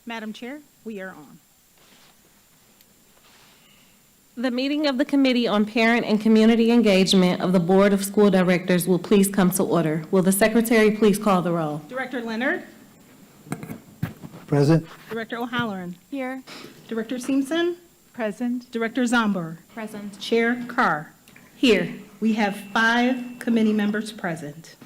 Madam Chair, we are on. The meeting of the Committee on Parent and Community Engagement of the Board of School Directors will please come to order. Will the Secretary please call the roll? Director Leonard. Present. Director O'Halloran. Here. Director Simpson. Present. Director Zomber. Present. Chair Carr. Here. We have 5 committee members present.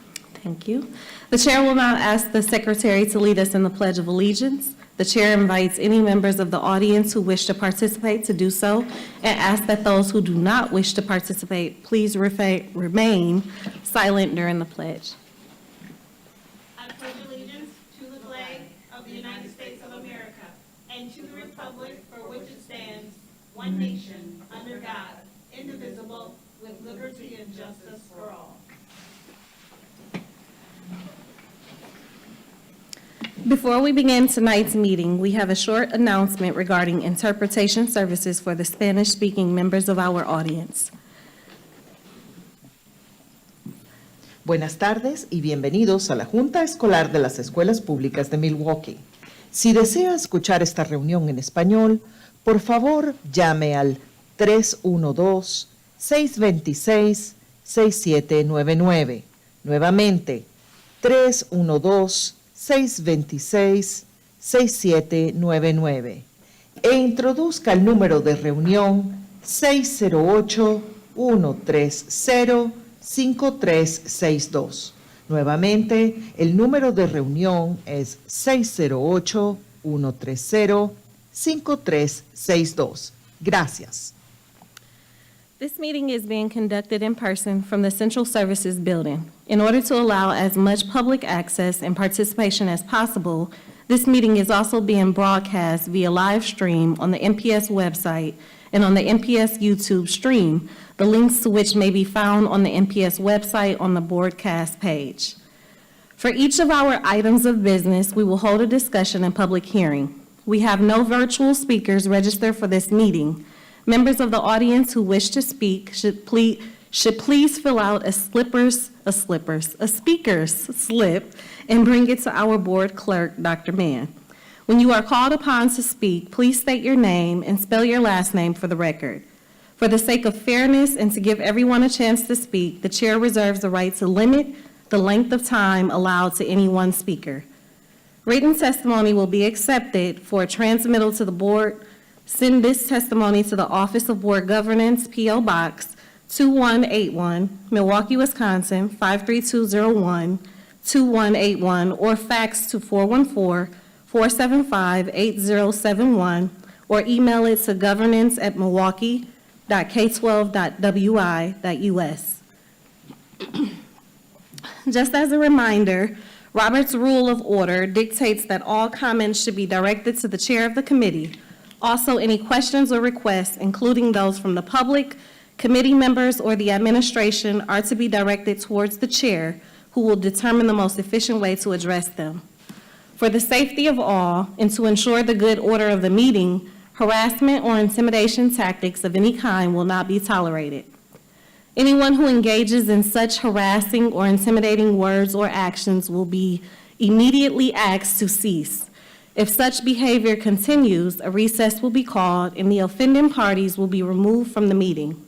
Thank you. The Chair will now ask the Secretary to lead us in the Pledge of Allegiance. The Chair invites any members of the audience who wish to participate to do so and asks that those who do not wish to participate please remain silent during the pledge. I pledge allegiance to the flag of the United States of America and to the republic for which it stands, one nation, under God, indivisible, with liberty and justice for all. Before we begin tonight's meeting, we have a short announcement regarding interpretation services for the Spanish-speaking members of our audience. Buenas tardes y bienvenidos a la Junta Escolar de las Escuelas Públicas de Milwaukee. Si desea escuchar esta reunión en español, por favor llame al 312-626-6799. Nuevamente, 312-626-6799 e introduzca el número de reunión 608-130-5362. Nuevamente, el número de reunión es 608-130-5362. Gracias. This meeting is being conducted in person from the Central Services Building. In order to allow as much public access and participation as possible, this meeting is also being broadcast via live stream on the MPS website and on the MPS YouTube stream, the links to which may be found on the MPS website on the broadcast page. For each of our items of business, we will hold a discussion and public hearing. We have no virtual speakers registered for this meeting. Members of the audience who wish to speak should please fill out a speaker's slip and bring it to our board clerk, Dr. Mann. When you are called upon to speak, please state your name and spell your last name for the record. For the sake of fairness and to give everyone a chance to speak, the chair reserves the right to limit the length of time allowed to any one speaker. Written testimony will be accepted for transmittal to the board. Send this testimony to the Office of Board Governance, P.O. Box 2181, Milwaukee, Wisconsin 53201, 2181, or fax to 414-475-8071, or email it to governance@milwaukee.k12.wi.us. Just as a reminder, Robert's Rule of Order dictates that all comments should be directed to the chair of the committee. Also, any questions or requests, including those from the public, committee members, or the administration, are to be directed towards the chair, who will determine the most efficient way to address them. For the safety of all and to ensure the good order of the meeting, harassment or intimidation tactics of any kind will not be tolerated. Anyone who engages in such harassing or intimidating words or actions will be immediately asked to cease. If such behavior continues, a recess will be called and the offending parties will be removed from the meeting.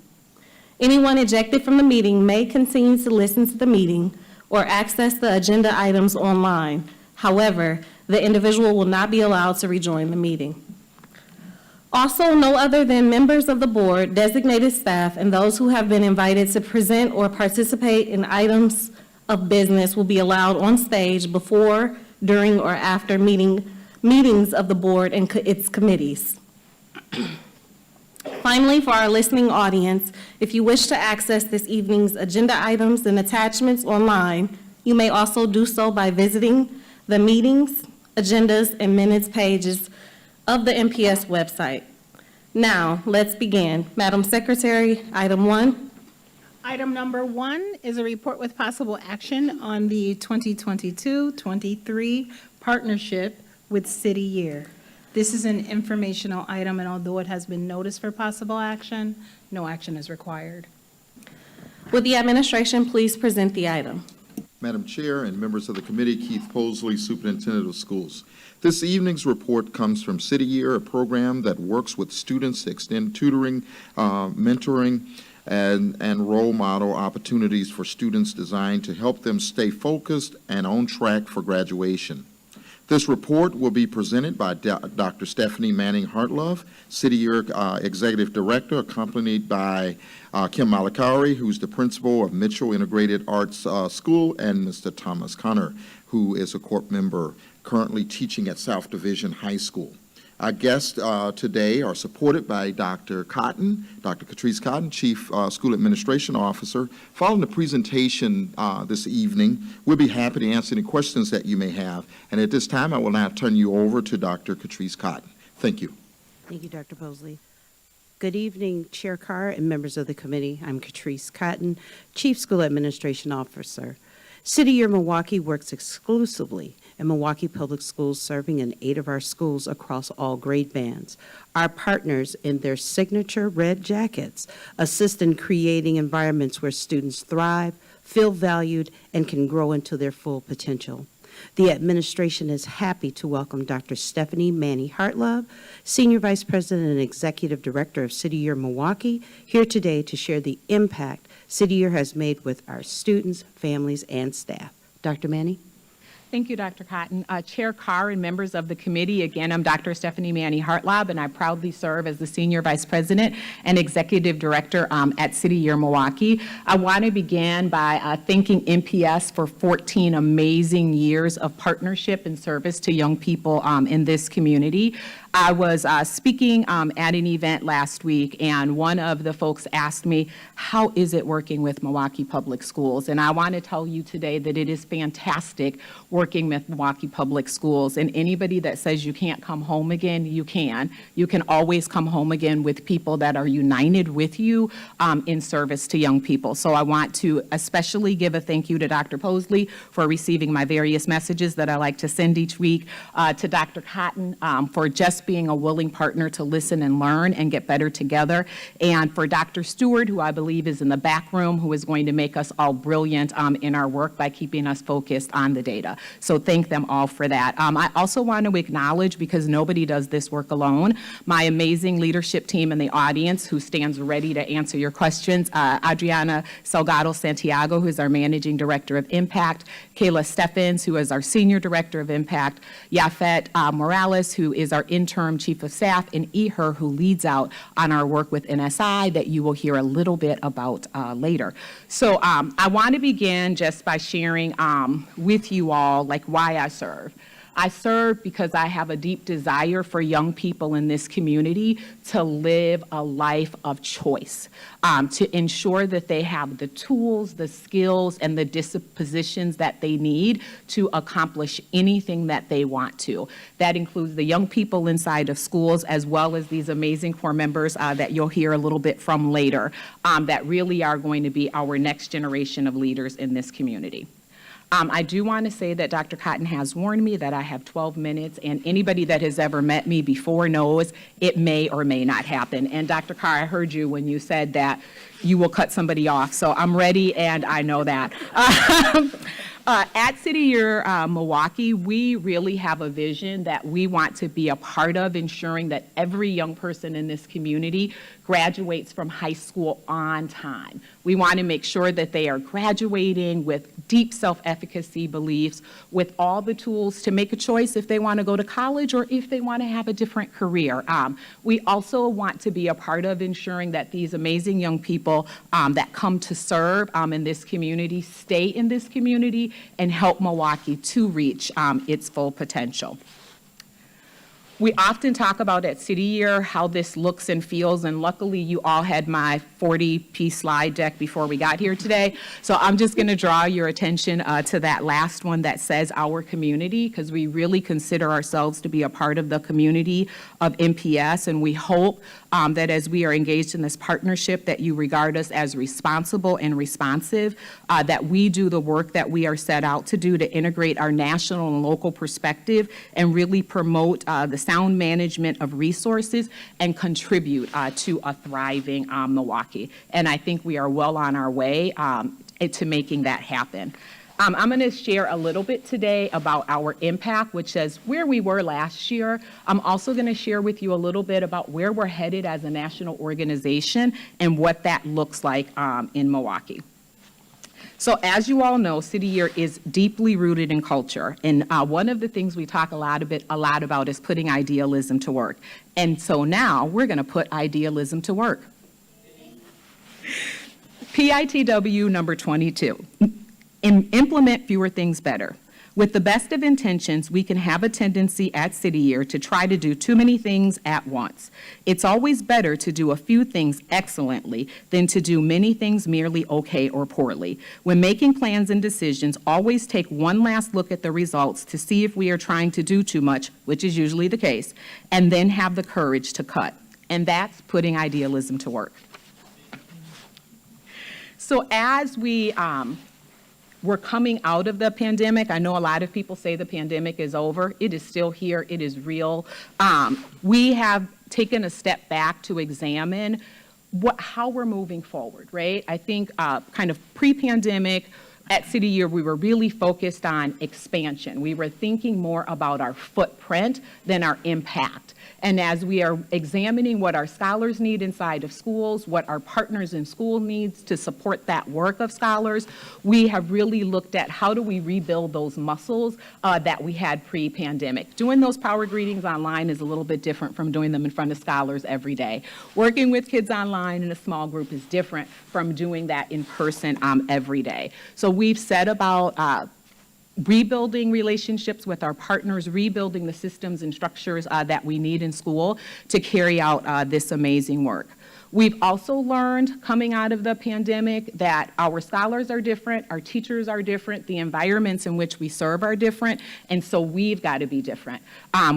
Anyone ejected from the meeting may continue to listen to the meeting or access the agenda items online. However, the individual will not be allowed to rejoin the meeting. Also, no other than members of the board, designated staff, and those who have been invited to present or participate in items of business will be allowed on stage before, during, or after meetings of the board and its committees. Finally, for our listening audience, if you wish to access this evening's agenda items and attachments online, you may also do so by visiting the meetings, agendas, and minutes pages of the MPS website. Now, let's begin. Madam Secretary, item 1. Item number 1 is a report with possible action on the 2022-23 partnership with City Year. This is an informational item, and although it has been noticed for possible action, no action is required. Would the administration please present the item? Madam Chair and members of the committee, Keith Posley, Superintendent of Schools. This evening's report comes from City Year, a program that works with students to extend tutoring, mentoring, and role model opportunities for students designed to help them stay focused and on track for graduation. This report will be presented by Dr. Stephanie Manning Hartlove, City Year Executive Director, accompanied by Kim Malakari, who's the principal of Mitchell Integrated Arts School, and Mr. Thomas Connor, who is a corp member currently teaching at South Division High School. Our guests today are supported by Dr. Cotton, Dr. Catrice Cotton, Chief School Administration Officer. Following the presentation this evening, we'll be happy to answer any questions that you may have. And at this time, I will now turn you over to Dr. Catrice Cotton. Thank you. Thank you, Dr. Posley. Good evening, Chair Carr and members of the committee. I'm Catrice Cotton, Chief School Administration Officer. City Year Milwaukee works exclusively in Milwaukee Public Schools, serving in 8 of our schools across all grade bands. Our partners in their signature red jackets assist in creating environments where students thrive, feel valued, and can grow into their full potential. The administration is happy to welcome Dr. Stephanie Manning Hartlove, Senior Vice President and Executive Director of City Year Milwaukee, here today to share the impact City Year has made with our students, families, and staff. Dr. Manning? Thank you, Dr. Cotton. Chair Carr and members of the committee, again, I'm Dr. Stephanie Manning Hartlove, and I proudly serve as the Senior Vice President and Executive Director at City Year Milwaukee. I want to begin by thanking MPS for 14 amazing years of partnership and service to young people in this community. I was speaking at an event last week, and one of the folks asked me, how is it working with Milwaukee Public Schools? And I want to tell you today that it is fantastic working with Milwaukee Public Schools. And anybody that says you can't come home again, you can. You can always come home again with people that are united with you in service to young people. So I want to especially give a thank you to Dr. Posley for receiving my various messages that I like to send each week, to Dr. Cotton for just being a willing partner to listen and learn and get better together, and for Dr. Stewart, who I believe is in the back room, who is going to make us all brilliant in our work by keeping us focused on the data. So thank them all for that. I also want to acknowledge, because nobody does this work alone, my amazing leadership team in the audience who stands ready to answer your questions. Adriana Salgado Santiago, who is our Managing Director of Impact, Kayla Steffens, who is our Senior Director of Impact, Yafet Morales, who is our Interim Chief of Staff, and Eher, who leads out on our work with NSI that you will hear a little bit about later. So I want to begin just by sharing with you all like why I serve. I serve because I have a deep desire for young people in this community to live a life of choice, to ensure that they have the tools, the skills, and the dispositions that they need to accomplish anything that they want to. That includes the young people inside of schools, as well as these amazing core members that you'll hear a little bit from later, that really are going to be our next generation of leaders in this community. I do want to say that Dr. Cotton has warned me that I have 12 minutes, and anybody that has ever met me before knows it may or may not happen. And Dr. Carr, I heard you when you said that you will cut somebody off, so I'm ready, and I know that. At City Year Milwaukee, we really have a vision that we want to be a part of, ensuring that every young person in this community graduates from high school on time. We want to make sure that they are graduating with deep self-efficacy beliefs, with all the tools to make a choice if they want to go to college or if they want to have a different career. We also want to be a part of ensuring that these amazing young people that come to serve in this community stay in this community and help Milwaukee to reach its full potential. We often talk about at City Year how this looks and feels, and luckily you all had my 40-piece slide deck before we got here today. So I'm just going to draw your attention to that last one that says our community, because we really consider ourselves to be a part of the community of MPS, and we hope that as we are engaged in this partnership that you regard us as responsible and responsive, that we do the work that we are set out to do to integrate our national and local perspective and really promote the sound management of resources and contribute to a thriving Milwaukee. And I think we are well on our way to making that happen. I'm going to share a little bit today about our impact, which is where we were last year. I'm also going to share with you a little bit about where we're headed as a national organization and what that looks like in Milwaukee. So as you all know, City Year is deeply rooted in culture. And one of the things we talk a lot about is putting idealism to work. And so now we're going to put idealism to work. PITW number 22. Implement fewer things better. With the best of intentions, we can have a tendency at City Year to try to do too many things at once. It's always better to do a few things excellently than to do many things merely okay or poorly. When making plans and decisions, always take one last look at the results to see if we are trying to do too much, which is usually the case, and then have the courage to cut. And that's putting idealism to work. So as we're coming out of the pandemic. I know a lot of people say the pandemic is over. It is still here. It is real. We have taken a step back to examine how we're moving forward, right? I think kind of pre-pandemic, at City Year, we were really focused on expansion. We were thinking more about our footprint than our impact. And as we are examining what our scholars need inside of schools, what our partners in school needs to support that work of scholars, we have really looked at how do we rebuild those muscles that we had pre-pandemic. Doing those power greetings online is a little bit different from doing them in front of scholars every day. Working with kids online in a small group is different from doing that in person every day. So we've set about rebuilding relationships with our partners, rebuilding the systems and structures that we need in school to carry out this amazing work. We've also learned coming out of the pandemic that our scholars are different, our teachers are different, the environments in which we serve are different, and so we've got to be different.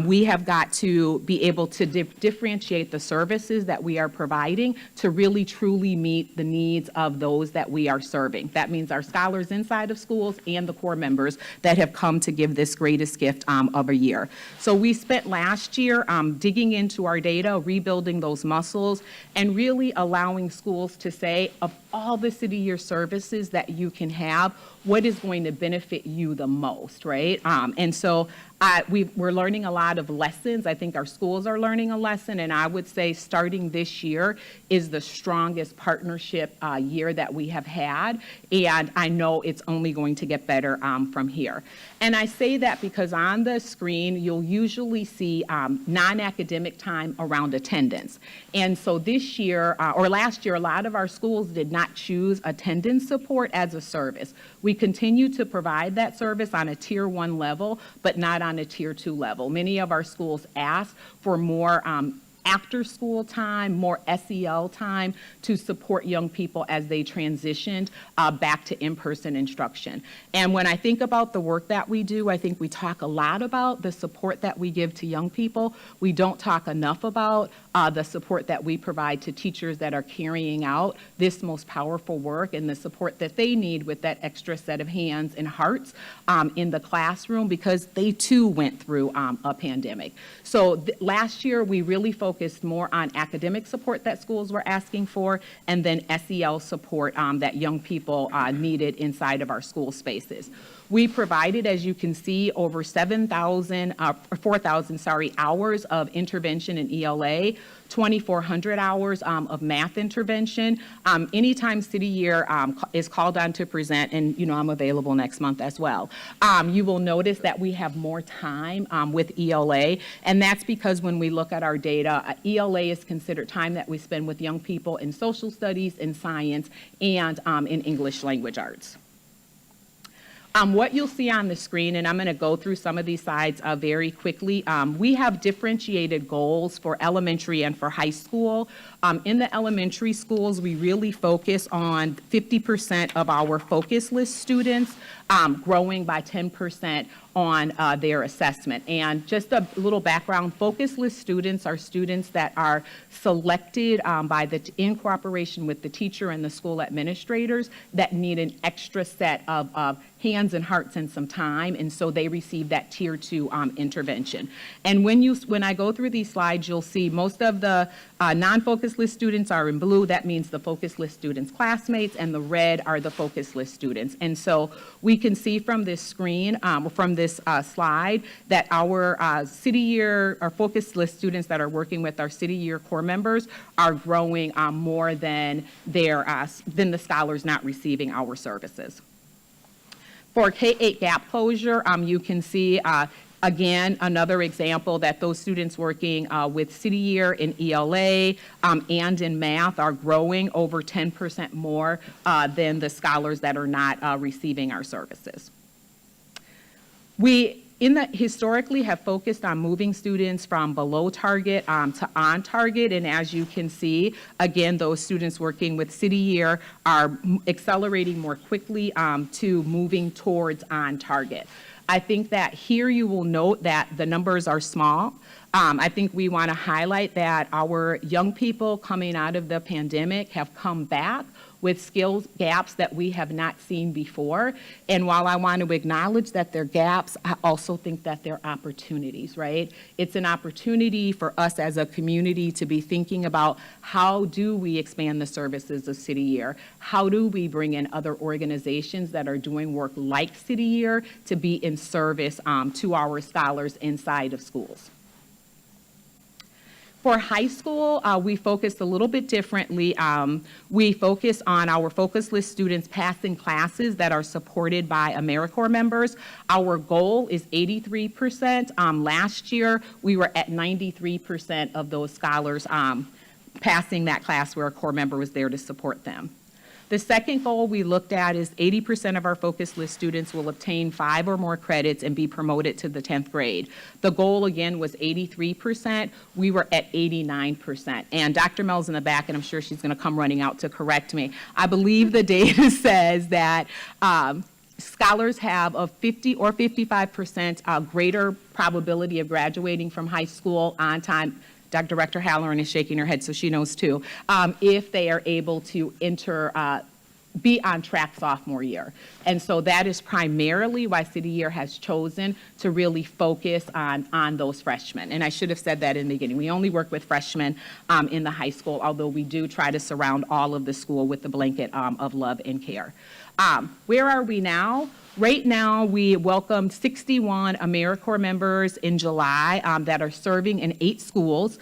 We have got to be able to differentiate the services that we are providing to really truly meet the needs of those that we are serving. That means our scholars inside of schools and the core members that have come to give this greatest gift of a year. So we spent last year digging into our data, rebuilding those muscles, and really allowing schools to say, of all the City Year services that you can have, what is going to benefit you the most, right? And so we're learning a lot of lessons. I think our schools are learning a lesson, and I would say starting this year is the strongest partnership year that we have had, and I know it's only going to get better from here. And I say that because on the screen, you'll usually see non-academic time around attendance. And so this year, or last year, a lot of our schools did not choose attendance support as a service. We continue to provide that service on a Tier 1 level, but not on a Tier 2 level. Many of our schools ask for more after-school time, more SEL time to support young people as they transitioned back to in-person instruction. And when I think about the work that we do, I think we talk a lot about the support that we give to young people. We don't talk enough about the support that we provide to teachers that are carrying out this most powerful work and the support that they need with that extra set of hands and hearts in the classroom, because they too went through a pandemic. So last year, we really focused more on academic support that schools were asking for, and then SEL support that young people needed inside of our school spaces. We provided, as you can see, over 4,000 hours of intervention in ELA, 2,400 hours of math intervention. Anytime City Year is called on to present, and I'm available next month as well, you will notice that we have more time with ELA, and that's because when we look at our data, ELA is considered time that we spend with young people in social studies, in science, and in English language arts. What you'll see on the screen, and I'm going to go through some of these slides very quickly, we have differentiated goals for elementary and for high school. In the elementary schools, we really focus on 50% of our focus list students growing by 10% on their assessment. And just a little background, focus list students are students that are selected in cooperation with the teacher and the school administrators that need an extra set of hands and hearts and some time, and so they receive that tier 2 intervention. And when I go through these slides, you'll see most of the non-focus list students are in blue. That means the focus list students' classmates, and the red are the focus list students. And so we can see from this screen, from this slide, that our city year, our focus list students that are working with our city year core members are growing more than the scholars not receiving our services. For K-8 gap closure, you can see, again, another example that those students working with city year in ELA and in math are growing over 10% more than the scholars that are not receiving our services. We historically have focused on moving students from below target to on target, and as you can see, again, those students working with city year are accelerating more quickly to moving towards on target. I think that here you will note that the numbers are small. I think we want to highlight that our young people coming out of the pandemic have come back with skills gaps that we have not seen before. And while I want to acknowledge that they're gaps, I also think that they're opportunities, right? It's an opportunity for us as a community to be thinking about how do we expand the services of City Year? How do we bring in other organizations that are doing work like City Year to be in service to our scholars inside of schools? For high school, we focused a little bit differently. We focus on our focus list students passing classes that are supported by AmeriCorps members. Our goal is 83%. Last year, we were at 93% of those scholars passing that class where a core member was there to support them. The second goal we looked at is 80% of our focus list students will obtain 5 or more credits and be promoted to the 10th grade. The goal again was 83%. We were at 89%. And Dr. Mel's in the back, and I'm sure she's going to come running out to correct me. I believe the data says that scholars have a 50 or 55% greater probability of graduating from high school on time. Director Halloran is shaking her head, so she knows too, if they are able to be on track sophomore year. And so that is primarily why City Year has chosen to really focus on those freshmen. And I should have said that in the beginning. We only work with freshmen in the high school, although we do try to surround all of the school with the blanket of love and care. Where are we now? Right now, we welcomed 61 AmeriCorps members in July that are serving in 8 schools.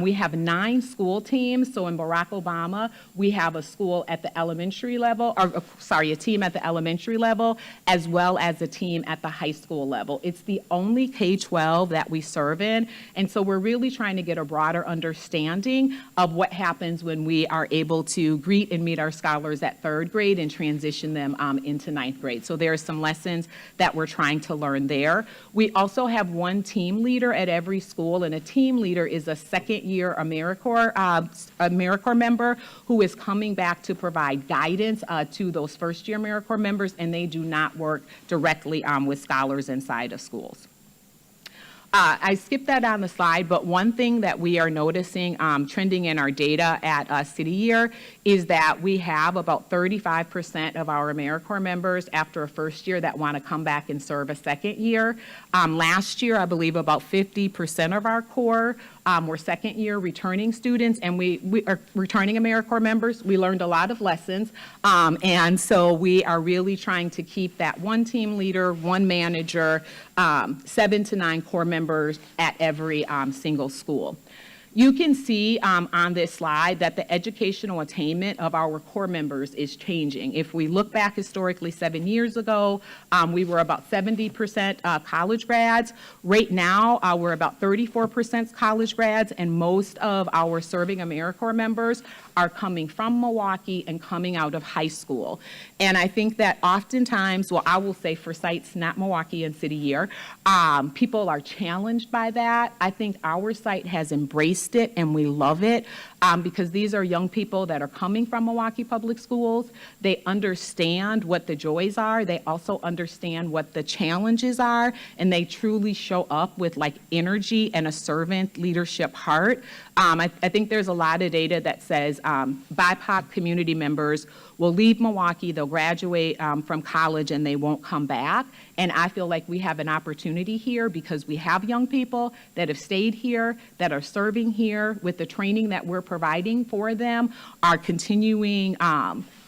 We have 9 school teams. So in Barack Obama, we have a school at the elementary level, a team at the elementary level, as well as a team at the high school level. It's the only K-12 that we serve in. And so we're really trying to get a broader understanding of what happens when we are able to greet and meet our scholars at 3rd grade and transition them into 9th grade. So there are some lessons that we're trying to learn there. We also have one team leader at every school, and a team leader is a second-year AmeriCorps member who is coming back to provide guidance to those first-year AmeriCorps members, and they do not work directly with scholars inside of schools. I skipped that on the slide, but one thing that we are noticing trending in our data at City Year is that we have about 35% of our AmeriCorps members after a first year that want to come back and serve a second year. Last year, I believe about 50% of our core were second year returning students, and we are returning AmeriCorps members. We learned a lot of lessons, and so we are really trying to keep that one team leader, one manager, 7 to 9 core members at every single school. You can see on this slide that the educational attainment of our core members is changing. If we look back historically 7 years ago, we were about 70% college grads. Right now, we're about 34% college grads, and most of our serving AmeriCorps members are coming from Milwaukee and coming out of high school. And I think that oftentimes, well, I will say for sites not Milwaukee and City Year, people are challenged by that. I think our site has embraced it and we love it because these are young people that are coming from Milwaukee Public Schools. They understand what the joys are. They also understand what the challenges are, and they truly show up with like energy and a servant leadership heart. I think there's a lot of data that says BIPOC community members will leave Milwaukee, they'll graduate from college, and they won't come back. And I feel like we have an opportunity here because we have young people that have stayed here, that are serving here with the training that we're providing for them, are continuing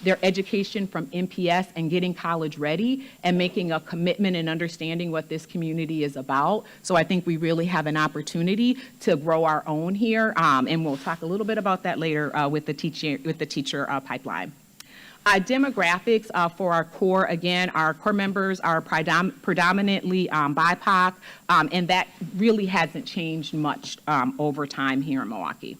their education from MPS and getting college ready and making a commitment and understanding what this community is about. So I think we really have an opportunity to grow our own here, and we'll talk a little bit about that later with the teacher pipeline. Demographics for our core, again, our core members are predominantly BIPOC, and that really hasn't changed much over time here in Milwaukee.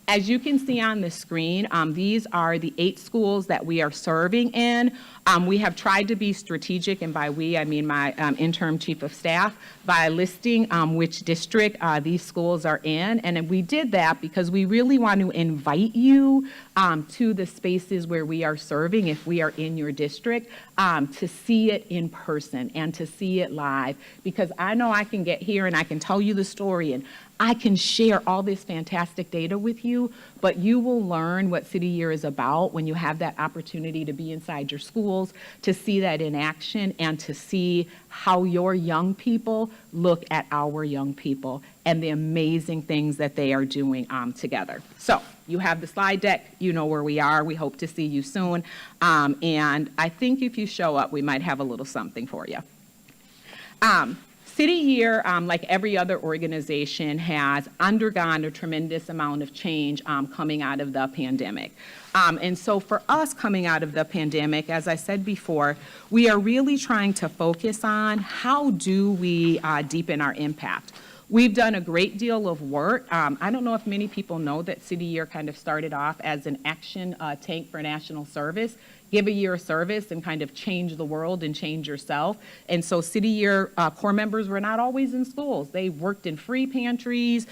As you can see on the screen, these are the 8 schools that we are serving in. We have tried to be strategic, and by we, I mean my interim chief of staff, by listing which district these schools are in. And we did that because we really want to invite you to the spaces where we are serving, if we are in your district, to see it in person and to see it live. Because I know I can get here and I can tell you the story and I can share all this fantastic data with you, but you will learn what City Year is about when you have that opportunity to be inside your schools, to see that in action, and to see how your young people look at our young people and the amazing things that they are doing together. So you have the slide deck, you know where we are. We hope to see you soon. And I think if you show up, we might have a little something for you. City Year, like every other organization, has undergone a tremendous amount of change coming out of the pandemic. And so for us coming out of the pandemic, as I said before, we are really trying to focus on how do we deepen our impact. We've done a great deal of work. I don't know if many people know that City Year kind of started off as an action tank for national service. Give a year of service and kind of change the world and change yourself. And so City Year core members were not always in schools. They worked in free pantries.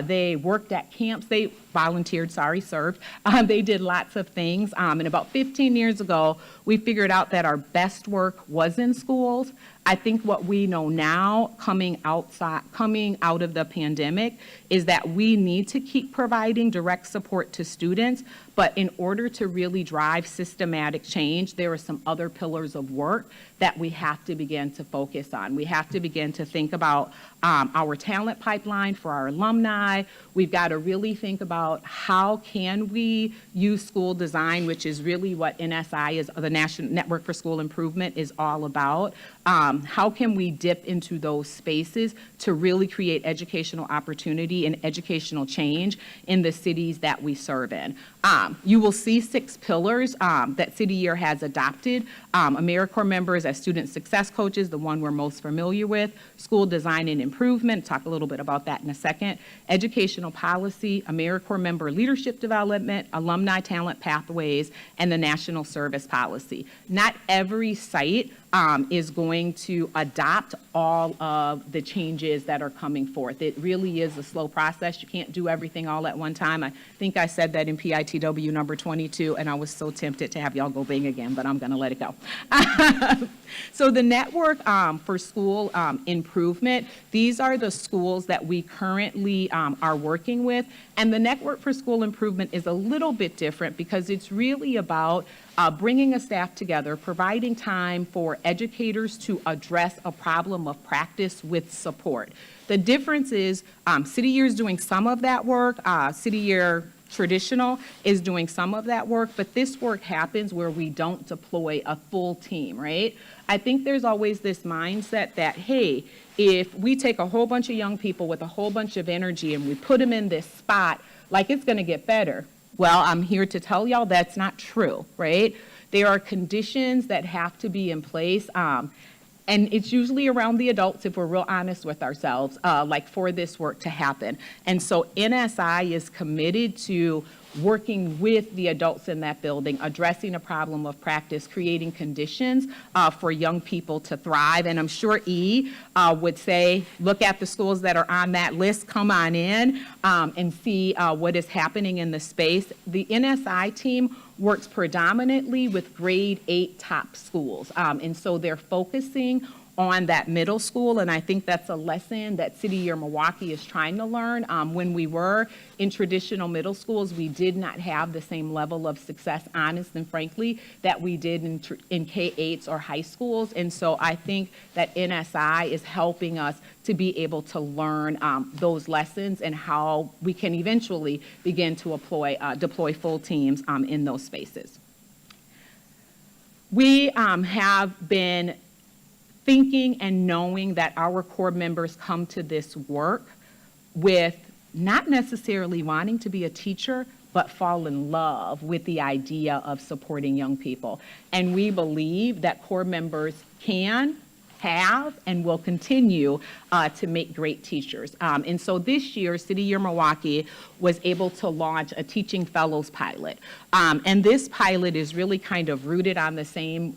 They worked at camps. They volunteered, served. They did lots of things. And about 15 years ago, we figured out that our best work was in schools. I think what we know now coming out of the pandemic is that we need to keep providing direct support to students, but in order to really drive systematic change, there are some other pillars of work that we have to begin to focus on. We have to begin to think about our talent pipeline for our alumni. We've got to really think about how can we use school design, which is really what NSI is, the National Network for School Improvement, is all about. How can we dip into those spaces to really create educational opportunity and educational change in the cities that we serve in? You will see 6 pillars that City Year has adopted. AmeriCorps members as student success coaches, the one we're most familiar with, school design and improvement, talk a little bit about that in a second, educational policy, AmeriCorps member leadership development, alumni talent pathways, and the national service policy. Not every site is going to adopt all of the changes that are coming forth. It really is a slow process. You can't do everything all at one time. I think I said that in PITW number 22, and I was so tempted to have y'all go bing again, but I'm going to let it go. So the network for school improvement, these are the schools that we currently are working with. And the network for school improvement is a little bit different because it's really about bringing a staff together, providing time for educators to address a problem of practice with support. The difference is City Year is doing some of that work. City Year Traditional is doing some of that work, but this work happens where we don't deploy a full team, right? I think there's always this mindset that, hey, if we take a whole bunch of young people with a whole bunch of energy and we put them in this spot, like it's going to get better. Well, I'm here to tell y'all that's not true, right? There are conditions that have to be in place. And it's usually around the adults, if we're real honest with ourselves, like for this work to happen. And so NSI is committed to working with the adults in that building, addressing a problem of practice, creating conditions for young people to thrive. And I'm sure E would say, look at the schools that are on that list, come on in and see what is happening in the space. The NSI team works predominantly with grade 8 top schools. And so they're focusing on that middle school, and I think that's a lesson that City Year Milwaukee is trying to learn. When we were in traditional middle schools, we did not have the same level of success, honest and frankly, that we did in K-8s or high schools. And so I think that NSI is helping us to be able to learn those lessons and how we can eventually begin to deploy full teams in those spaces. We have been thinking and knowing that our core members come to this work with not necessarily wanting to be a teacher, but fall in love with the idea of supporting young people. And we believe that core members can, have, and will continue to make great teachers. And so this year, City Year Milwaukee was able to launch a Teaching Fellows pilot. And this pilot is really kind of rooted on the same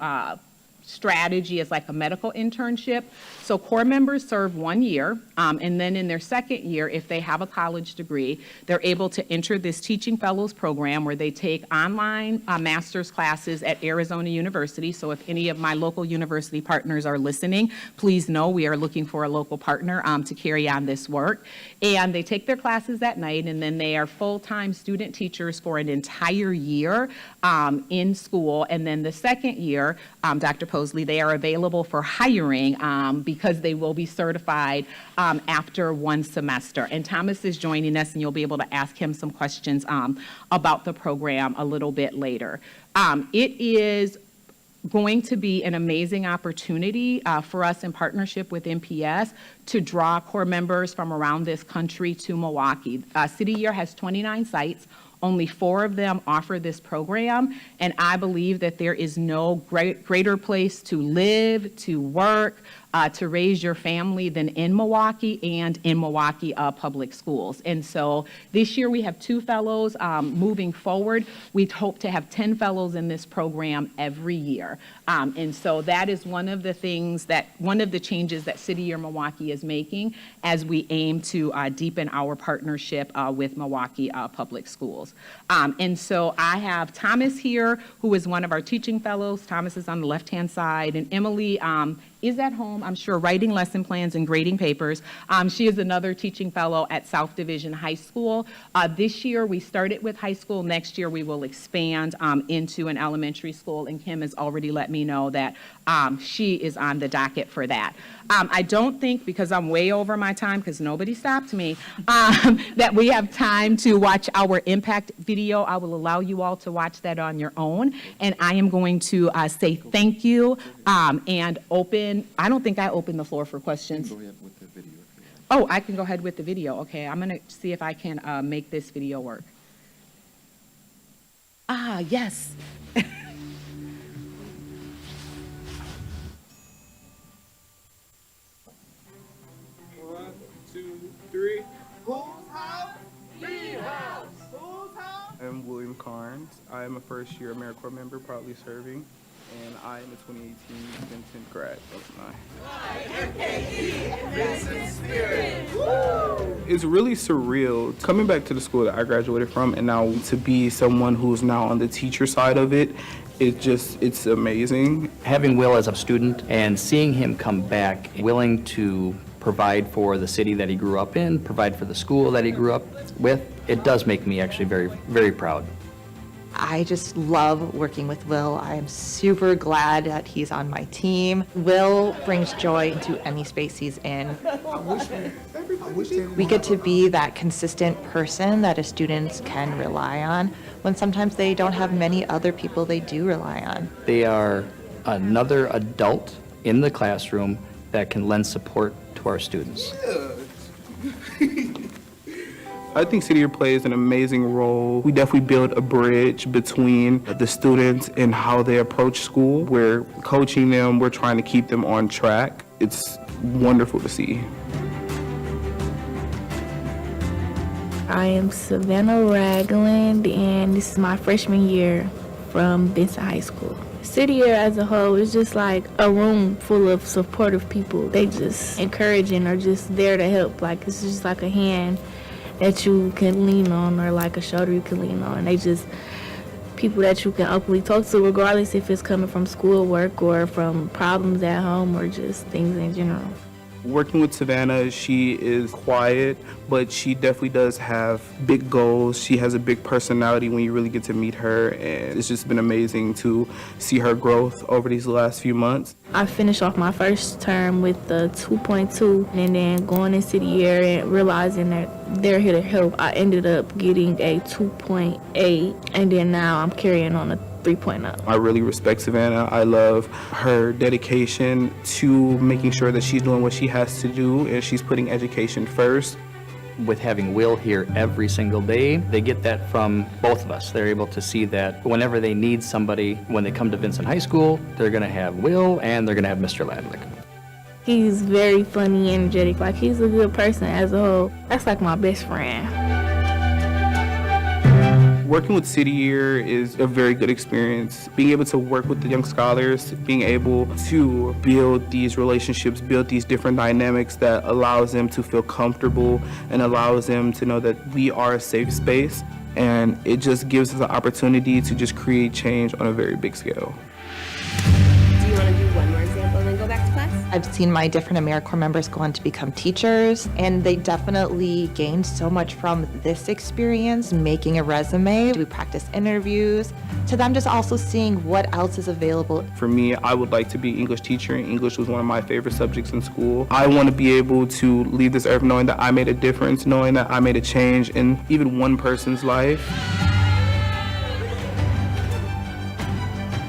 strategy as like a medical internship. So core members serve 1 year, and then in their second year, if they have a college degree, they're able to enter this Teaching Fellows program where they take online master's classes at Arizona University. So if any of my local university partners are listening, please know we are looking for a local partner to carry on this work. And they take their classes at night, and then they are full-time student teachers for an entire year in school. And then the second year, Dr. Posley, they are available for hiring because they will be certified after 1 semester. And Thomas is joining us, and you'll be able to ask him some questions about the program a little bit later. It is going to be an amazing opportunity for us in partnership with MPS to draw core members from around this country to Milwaukee. City Year has 29 sites. Only 4 of them offer this program, and I believe that there is no greater place to live, to work, to raise your family than in Milwaukee and in Milwaukee public schools. And so this year we have 2 fellows. Moving forward, we hope to have 10 fellows in this program every year. And so that is one of the changes that City Year Milwaukee is making as we aim to deepen our partnership with Milwaukee Public Schools. And so I have Thomas here, who is one of our teaching fellows. Thomas is on the left-hand side, and Emily is at home, I'm sure, writing lesson plans and grading papers. She is another teaching fellow at South Division High School. This year, we started with high school. Next year, we will expand into an elementary school, and Kim has already let me know that she is on the docket for that. I don't think, because I'm way over my time, because nobody stopped me, that we have time to watch our impact video. I will allow you all to watch that on your own, and I am going to say thank you and open. I don't think I opened the floor for questions. Go ahead with the video. Oh, I can go ahead with the video. Okay, I'm going to see if I can make this video work. Yes. 1, 2, 3. I'm William Carnes. I am a first-year AmeriCorps member, proudly serving, and I am a 2018 Vincent grad. It's really surreal coming back to the school that I graduated from, and now to be someone who's now on the teacher side of it. It's amazing. Having Will as a student and seeing him come back willing to provide for the city that he grew up in, provide for the school that he grew up with, it does make me actually very, very proud. I just love working with Will. I am super glad that he's on my team. Will brings joy into any space he's in. We get to be that consistent person that his students can rely on when sometimes they don't have many other people they do rely on. They are another adult in the classroom that can lend support to our students. I think City Year plays an amazing role. We definitely build a bridge between the students and how they approach school. We're coaching them, we're trying to keep them on track. It's wonderful to see. I am Savannah Ragland, and this is my freshman year from Benson High School. City Year as a whole is just like a room full of supportive people. They just encouraging or just there to help. Like, it's just like a hand that you can lean on or like a shoulder you can lean on. They just people that you can openly talk to, regardless if it's coming from schoolwork or from problems at home or just things in general. Working with Savannah, she is quiet, but she definitely does have big goals. She has a big personality when you really get to meet her, and it's just been amazing to see her growth over these last few months. I finished off my first term with the 2.2, and then going in City Year and realizing that they're here to help, I ended up getting a 2.8, and then now I'm carrying on a 3.0. I really respect Savannah. I love her dedication to making sure that she's doing what she has to do and she's putting education first. With having Will here every single day, they get that from both of us. They're able to see that whenever they need somebody, when they come to Vincent High School, they're going to have Will and they're going to have Mr. Ladlick. He's very funny, energetic, like he's a good person as a whole. That's like my best friend. Working with City Year is a very good experience. Being able to work with the young scholars, being able to build these relationships, build these different dynamics that allows them to feel comfortable and allows them to know that we are a safe space. And it just gives us an opportunity to just create change on a very big scale. Do you want to do one more example and then go back to class? I've seen my different AmeriCorps members go on to become teachers, and they definitely gained so much from this experience, making a resume. We practice interviews, to them just also seeing what else is available. For me, I would like to be an English teacher, and English was one of my favorite subjects in school. I want to be able to leave this earth knowing that I made a difference, knowing that I made a change in even one person's life.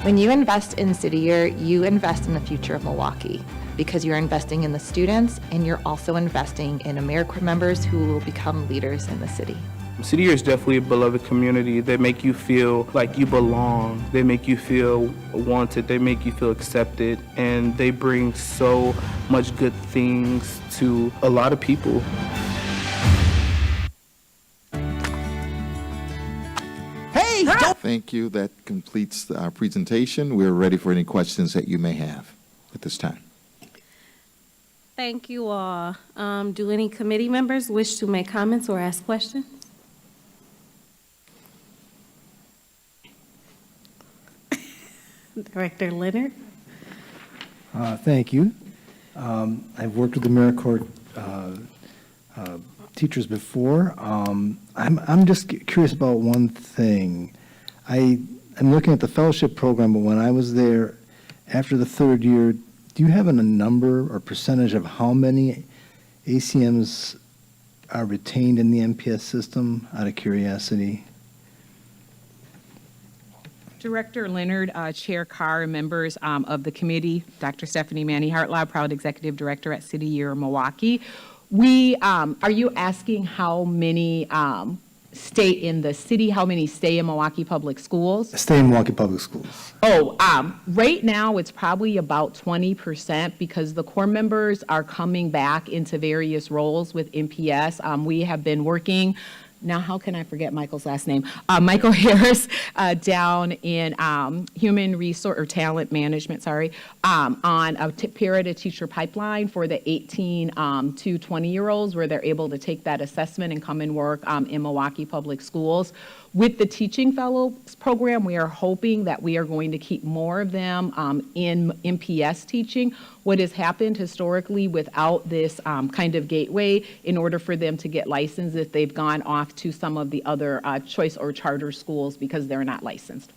When you invest in City Year, you invest in the future of Milwaukee, because you're investing in the students and you're also investing in AmeriCorps members who will become leaders in the city. City Year is definitely a beloved community. They make you feel like you belong. They make you feel wanted. They make you feel accepted. And they bring so much good things to a lot of people. Hey! Thank you. That completes our presentation. We're ready for any questions that you may have at this time. Thank you all. Do any committee members wish to make comments or ask questions? Director Leonard? Thank you. I've worked with the AmeriCorps teachers before. I'm just curious about one thing. I'm looking at the fellowship program, but when I was there after the third year, do you have a number or percentage of how many ACMs are retained in the MPS system, out of curiosity? Director Leonard, Chair Carr, and members of the committee, Dr. Stephanie Manny Hartlaub, proud Executive Director at City Year Milwaukee. We, are you asking how many stay in the city, how many stay in Milwaukee Public Schools? Stay in Milwaukee Public Schools. Oh, right now it's probably about 20% because the core members are coming back into various roles with MPS. We have been working. Now, how can I forget Michael's last name? Michael Harris down in human resource or talent management, on a parent teacher pipeline for the 18 to 20-year-olds where they're able to take that assessment and come and work in Milwaukee Public Schools. With the Teaching Fellows program, we are hoping that we are going to keep more of them in MPS teaching. What has happened historically without this kind of gateway, in order for them to get licensed, if they've gone off to some of the other choice or charter schools because they're not licensed.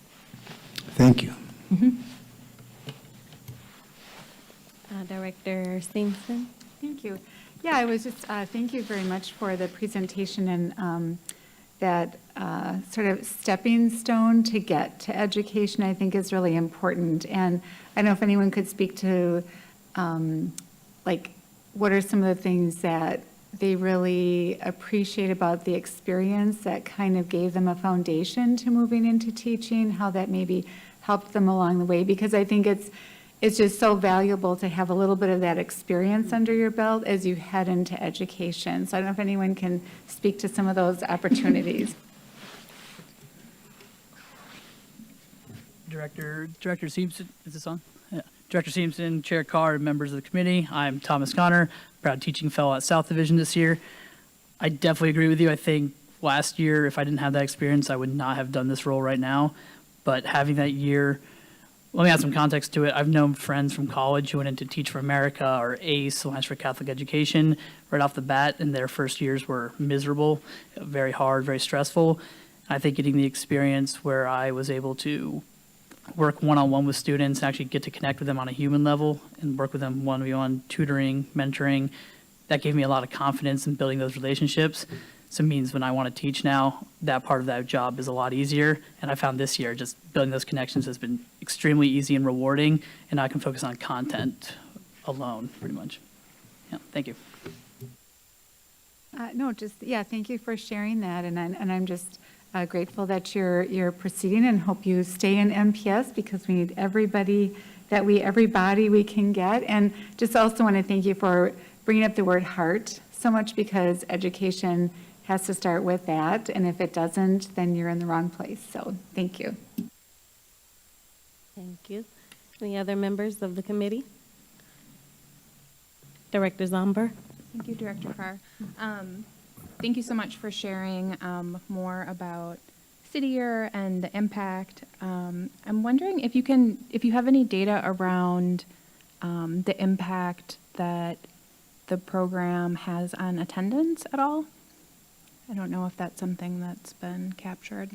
Thank you. Mm-hmm. Director Stevenson? Thank you. Yeah, I was just, thank you very much for the presentation and that sort of stepping stone to get to education, I think, is really important. And I don't know if anyone could speak to, like, what are some of the things that they really appreciate about the experience that kind of gave them a foundation to moving into teaching, how that maybe helped them along the way, because I think it's just so valuable to have a little bit of that experience under your belt as you head into education. So I don't know if anyone can speak to some of those opportunities. Director Simpson, is this on? Yeah. Director Simpson, Chair Carr, and members of the committee. I'm Thomas Connor, proud teaching fellow at South Division this year. I definitely agree with you. I think last year, if I didn't have that experience, I would not have done this role right now. But having that year, let me add some context to it. I've known friends from college who went into Teach for America or ACE, Alliance for Catholic Education, right off the bat, and their first years were miserable, very hard, very stressful. I think getting the experience where I was able to work one-on-one with students, actually get to connect with them on a human level and work with them one-on-one, tutoring, mentoring, that gave me a lot of confidence in building those relationships. So it means when I want to teach now, that part of that job is a lot easier. And I found this year just building those connections has been extremely easy and rewarding, and I can focus on content alone, pretty much. Yeah, thank you. Thank you for sharing that, and I'm just grateful that you're proceeding, and hope you stay in MPS, because we need everybody we can get. And just also want to thank you for bringing up the word heart so much, because education has to start with that, and if it doesn't, then you're in the wrong place. So thank you. Thank you. Any other members of the committee? Director Zomber? Thank you, Director Carr. Thank you so much for sharing more about City Year and the impact. I'm wondering if you have any data around the impact that the program has on attendance at all. I don't know if that's something that's been captured.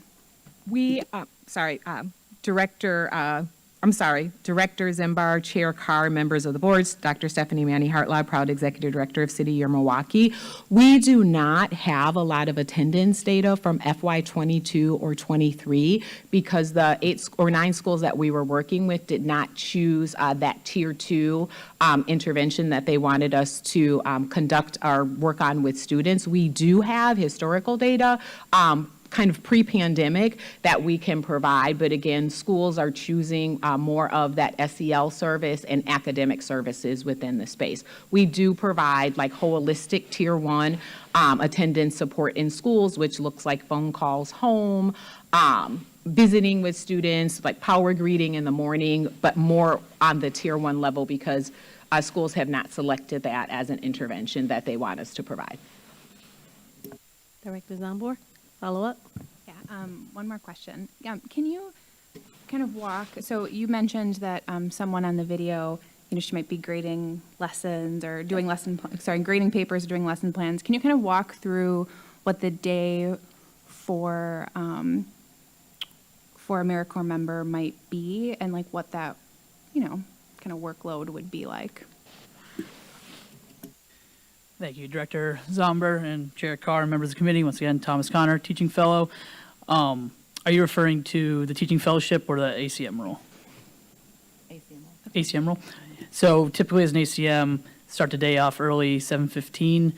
Director Zimbar, Chair Carr, members of the boards, Dr. Stephanie Manny Hartlab, proud Executive Director of City Year Milwaukee. We do not have a lot of attendance data from FY22 or 23 because the 8 or 9 schools that we were working with did not choose that Tier 2 intervention that they wanted us to conduct our work on with students. We do have historical data, kind of pre-pandemic, that we can provide, but again, schools are choosing more of that SEL service and academic services within the space. We do provide like holistic Tier 1 attendance support in schools, which looks like phone calls home, visiting with students, like power greeting in the morning, but more on the Tier 1 level because schools have not selected that as an intervention that they want us to provide. Director Zomber, follow up? Yeah, one more question. Can you kind of walk, so you mentioned that someone on the video, she might be grading lessons or doing grading papers or doing lesson plans. Can you kind of walk through what the day for AmeriCorps member might be and like what that, kind of workload would be like? Thank you, Director Zomber and Chair Carr, members of the committee. Once again, Thomas Connor, teaching fellow. Are you referring to the teaching fellowship or the ACM role? ACM role. So typically as an ACM, start the day off early, 7:15.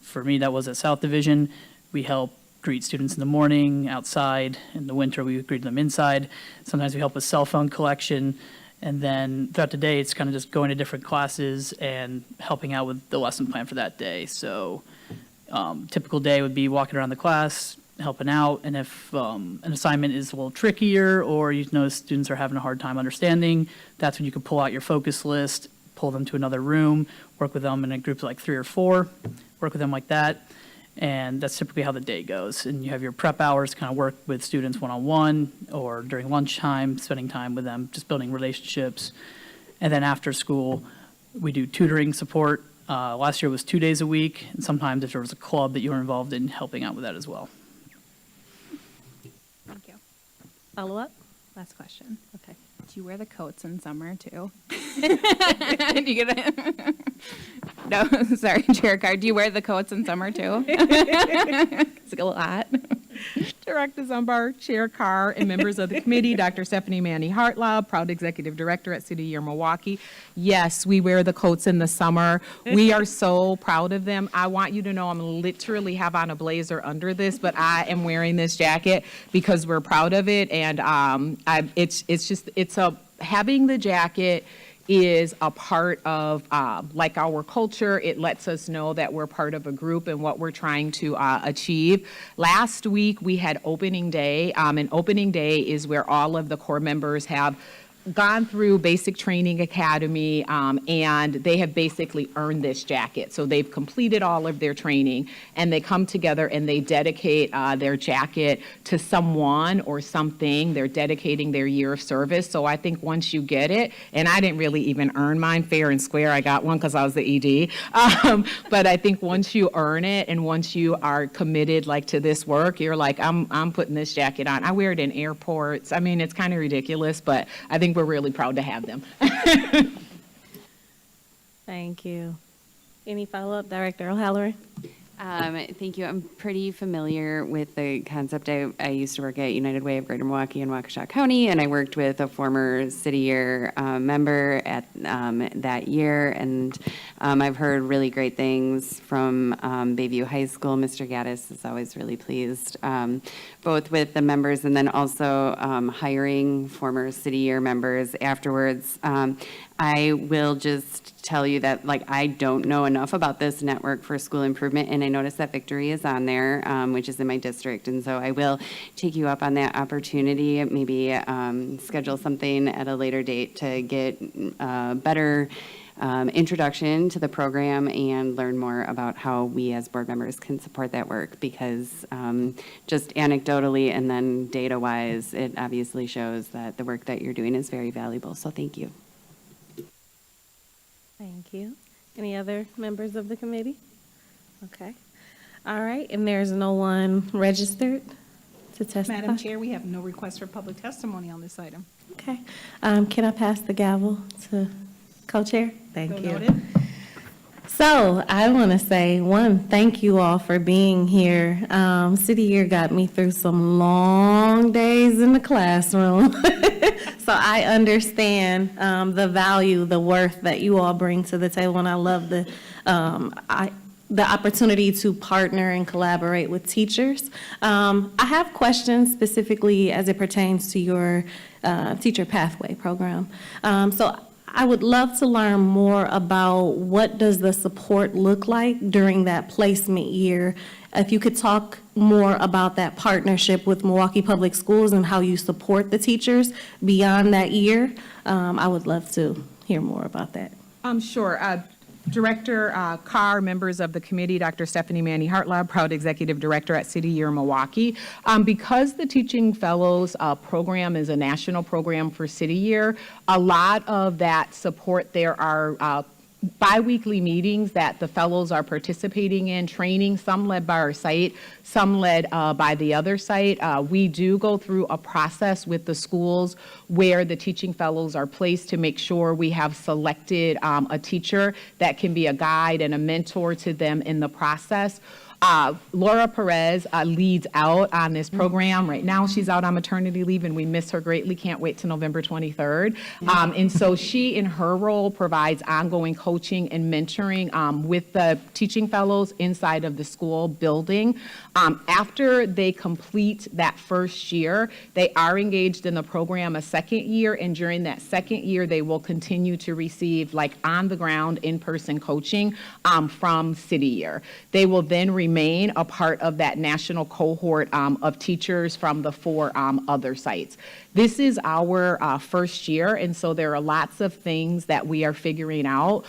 For me, that was at South Division. We help greet students in the morning, outside. In the winter, we greet them inside. Sometimes we help with cell phone collection. And then throughout the day, it's kind of just going to different classes and helping out with the lesson plan for that day. So typical day would be walking around the class, helping out. And if an assignment is a little trickier or you know students are having a hard time understanding, that's when you can pull out your focus list, pull them to another room, work with them in a group of like 3 or 4, work with them like that. And that's typically how the day goes. And you have your prep hours to kind of work with students one-on-one or during lunchtime, spending time with them, just building relationships. And then after school, we do tutoring support. Last year was 2 days a week. And sometimes if there was a club that you were involved in, helping out with that as well. Thank you. Follow up? Last question. Okay. Do you wear the coats in summer too? Do you get it? No, sorry, Chair Carr. Do you wear the coats in summer too? It's a little hot. Director Zumbar, Chair Carr, and members of the committee, Dr. Stephanie Manny Hartlaub, proud Executive Director at City Year Milwaukee. Yes, we wear the coats in the summer. We are so proud of them. I want you to know I'm literally have on a blazer under this, but I am wearing this jacket because we're proud of it. And having the jacket is a part of like our culture. It lets us know that we're part of a group and what we're trying to achieve. Last week we had opening day, and opening day is where all of the core members have gone through Basic Training Academy, and they have basically earned this jacket. So they've completed all of their training, and they come together and they dedicate their jacket to someone or something. They're dedicating their year of service. So I think once you get it, and I didn't really even earn mine fair and square. I got one because I was the ED. But I think once you earn it and once you are committed like to this work, you're like, I'm putting this jacket on. I wear it in airports. I mean, it's kind of ridiculous, but I think we're really proud to have them. Thank you. Any follow-up, Director O'Halloran? Thank you. I'm pretty familiar with the concept. I used to work at United Way of Greater Milwaukee in Waukesha County, and I worked with a former City Year member at that year, and I've heard really great things from Bayview High School. Mr. Gaddis is always really pleased, both with the members and then also hiring former City Year members afterwards. I will just tell you that, like, I don't know enough about this network for school improvement, and I noticed that Victory is on there, which is in my district, and so I will take you up on that opportunity, maybe schedule something at a later date to get better introduction to the program and learn more about how we as board members can support that work, because just anecdotally and then data-wise, it obviously shows that the work that you're doing is very valuable, so thank you. Thank you. Any other members of the committee? Okay. All right, and there's no one registered to testify? Madam Chair, we have no request for public testimony on this item. Okay. Can I pass the gavel to co-chair? Thank you. So I want to say, one, thank you all for being here. City Year got me through some long days in the classroom. So I understand the value, the worth that you all bring to the table, and I love the opportunity to partner and collaborate with teachers. I have questions specifically as it pertains to your teacher pathway program. So I would love to learn more about what does the support look like during that placement year. If you could talk more about that partnership with Milwaukee Public Schools and how you support the teachers beyond that year, I would love to hear more about that. Sure. Director Carr, members of the committee, Dr. Stephanie Manny Hartlaub, proud Executive Director at City Year Milwaukee. Because the Teaching Fellows program is a national program for City Year, a lot of that support, there are biweekly meetings that the fellows are participating in, training, some led by our site, some led by the other site. We do go through a process with the schools where the teaching fellows are placed to make sure we have selected a teacher that can be a guide and a mentor to them in the process. Laura Perez leads out on this program. Right now, she's out on maternity leave, and we miss her greatly. Can't wait till November 23rd. And so she, in her role, provides ongoing coaching and mentoring with the teaching fellows inside of the school building. After they complete that first year, they are engaged in the program a second year, and during that second year, they will continue to receive, like, on-the-ground, in-person coaching from City Year. They will then remain a part of that national cohort of teachers from the 4 other sites. This is our first year, and so there are lots of things that we are figuring out.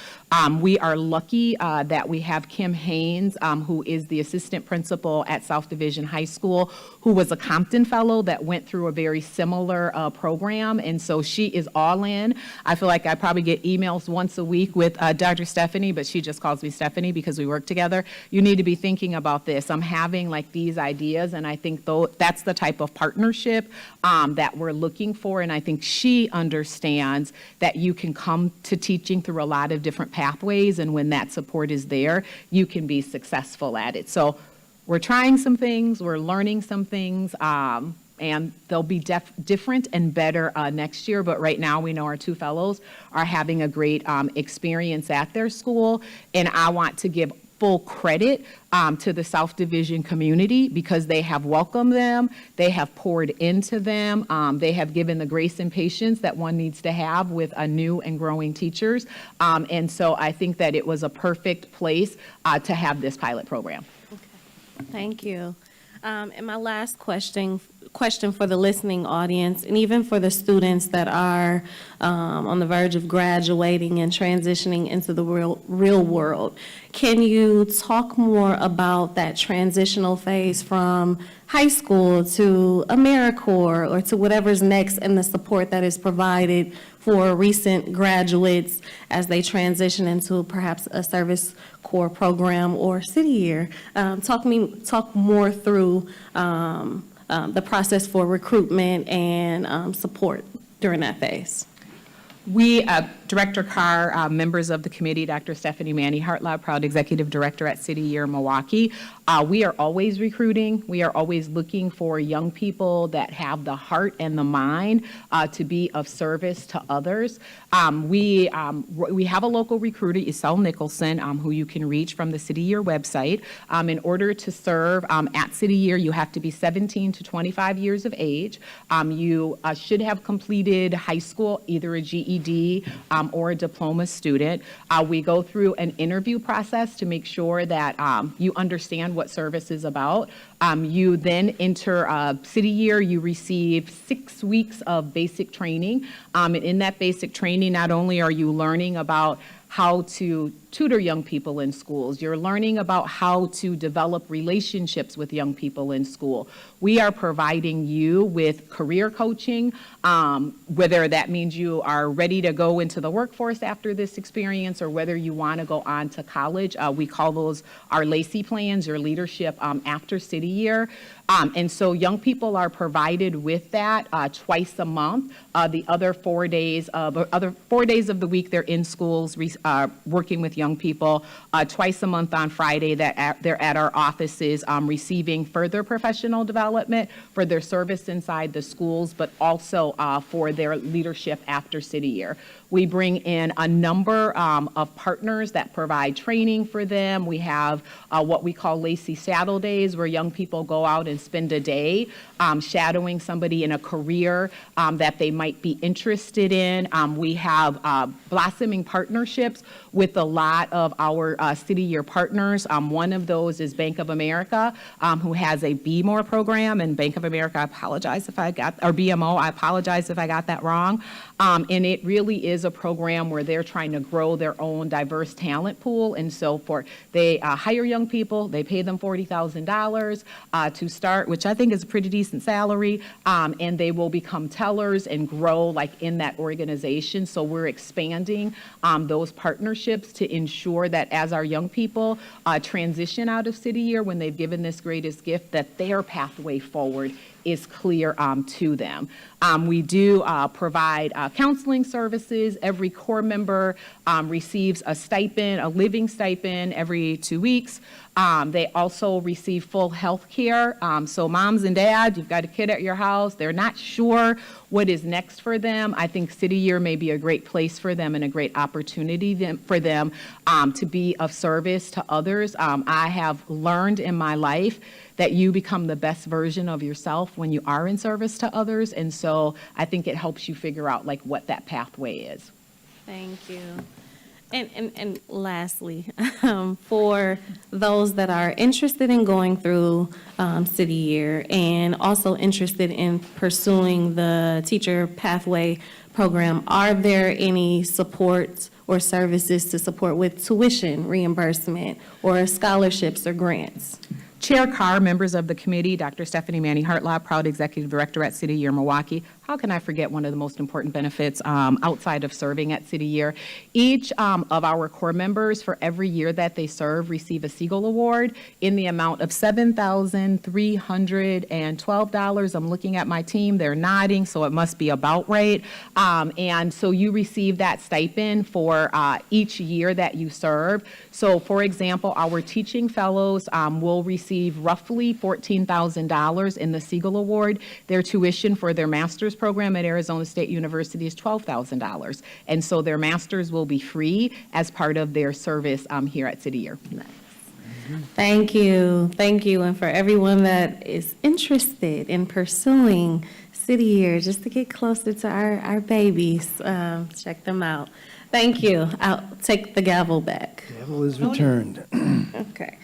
We are lucky that we have Kim Haynes, who is the assistant principal at South Division High School, who was a Compton Fellow that went through a very similar program, and so she is all in. I feel like I probably get emails once a week with Dr. Stephanie, but she just calls me Stephanie because we work together. You need to be thinking about this. I'm having like these ideas, and I think that's the type of partnership that we're looking for, and I think she understands that you can come to teaching through a lot of different pathways, and when that support is there, you can be successful at it. So we're trying some things, we're learning some things, and they'll be different and better next year. But right now, we know our 2 fellows are having a great experience at their school, and I want to give full credit to the South Division community because they have welcomed them, they have poured into them, they have given the grace and patience that one needs to have with new and growing teachers. And so I think that it was a perfect place to have this pilot program. Thank you. And my last question for the listening audience, and even for the students that are on the verge of graduating and transitioning into the real world. Can you talk more about that transitional phase from high school to AmeriCorps or to whatever's next, and the support that is provided for recent graduates as they transition into perhaps a service corps program or city year? Talk more through the process for recruitment and support during that phase. We, Director Carr, members of the committee, Dr. Stephanie Manny Hartlaub, proud executive director at City Year Milwaukee, we are always recruiting. We are always looking for young people that have the heart and the mind to be of service to others. We have a local recruiter, Isel Nicholson, who you can reach from the City Year website. In order to serve at City Year, you have to be 17 to 25 years of age. You should have completed high school, either a GED or a diploma student. We go through an interview process to make sure that you understand what service is about. You then enter City Year, you receive 6 weeks of basic training. And in that basic training, not only are you learning about how to tutor young people in schools. You're learning about how to develop relationships with young people in school. We are providing you with career coaching, whether that means you are ready to go into the workforce after this experience or whether you want to go on to college. We call those our LACY plans, your leadership after City Year. And so young people are provided with that twice a month. The other 4 days of the week, they're in schools working with young people. Twice a month on Friday, they're at our offices receiving further professional development for their service inside the schools, but also for their leadership after City Year. We bring in a number of partners that provide training for them. We have what we call LACY Saddle Days, where young people go out and spend a day shadowing somebody in a career that they might be interested in. We have blossoming partnerships with a lot of our City Year partners. One of those is Bank of America, who has a Be More program, and Bank of America, I apologize if I got, or BMO, I apologize if I got that wrong. And it really is a program where they're trying to grow their own diverse talent pool. And so they hire young people, they pay them $40,000 to start, which I think is a pretty decent salary, and they will become tellers and grow like in that organization. So we're expanding those partnerships to ensure that as our young people transition out of City Year, when they've given this greatest gift, that their pathway forward is clear to them. We do provide counseling services. Every Corps member receives a stipend, a living stipend every 2 weeks. They also receive full health care. So moms and dads, you've got a kid at your house, they're not sure what is next for them. I think City Year may be a great place for them and a great opportunity for them to be of service to others. I have learned in my life that you become the best version of yourself when you are in service to others. And so I think it helps you figure out like what that pathway is. Thank you. And lastly, for those that are interested in going through City Year and also interested in pursuing the teacher pathway program, are there any supports or services to support with tuition reimbursement or scholarships or grants? Chair Carr, members of the committee, Dr. Stephanie Manny Hartlaub, proud executive director at City Year Milwaukee, how can I forget one of the most important benefits outside of serving at City Year? Each of our core members, for every year that they serve, receive a Siegel Award in the amount of $7,312. I'm looking at my team, they're nodding, so it must be about right. And so you receive that stipend for each year that you serve. So for example, our teaching fellows will receive roughly $14,000 in the Siegel Award. Their tuition for their master's program at Arizona State University is $12,000. And so their master's will be free as part of their service here at City Year. Thank you. Thank you. And for everyone that is interested in pursuing City Year, just to get closer to our babies, check them out. Thank you. I'll take the gavel back. Gavel is returned. Okay.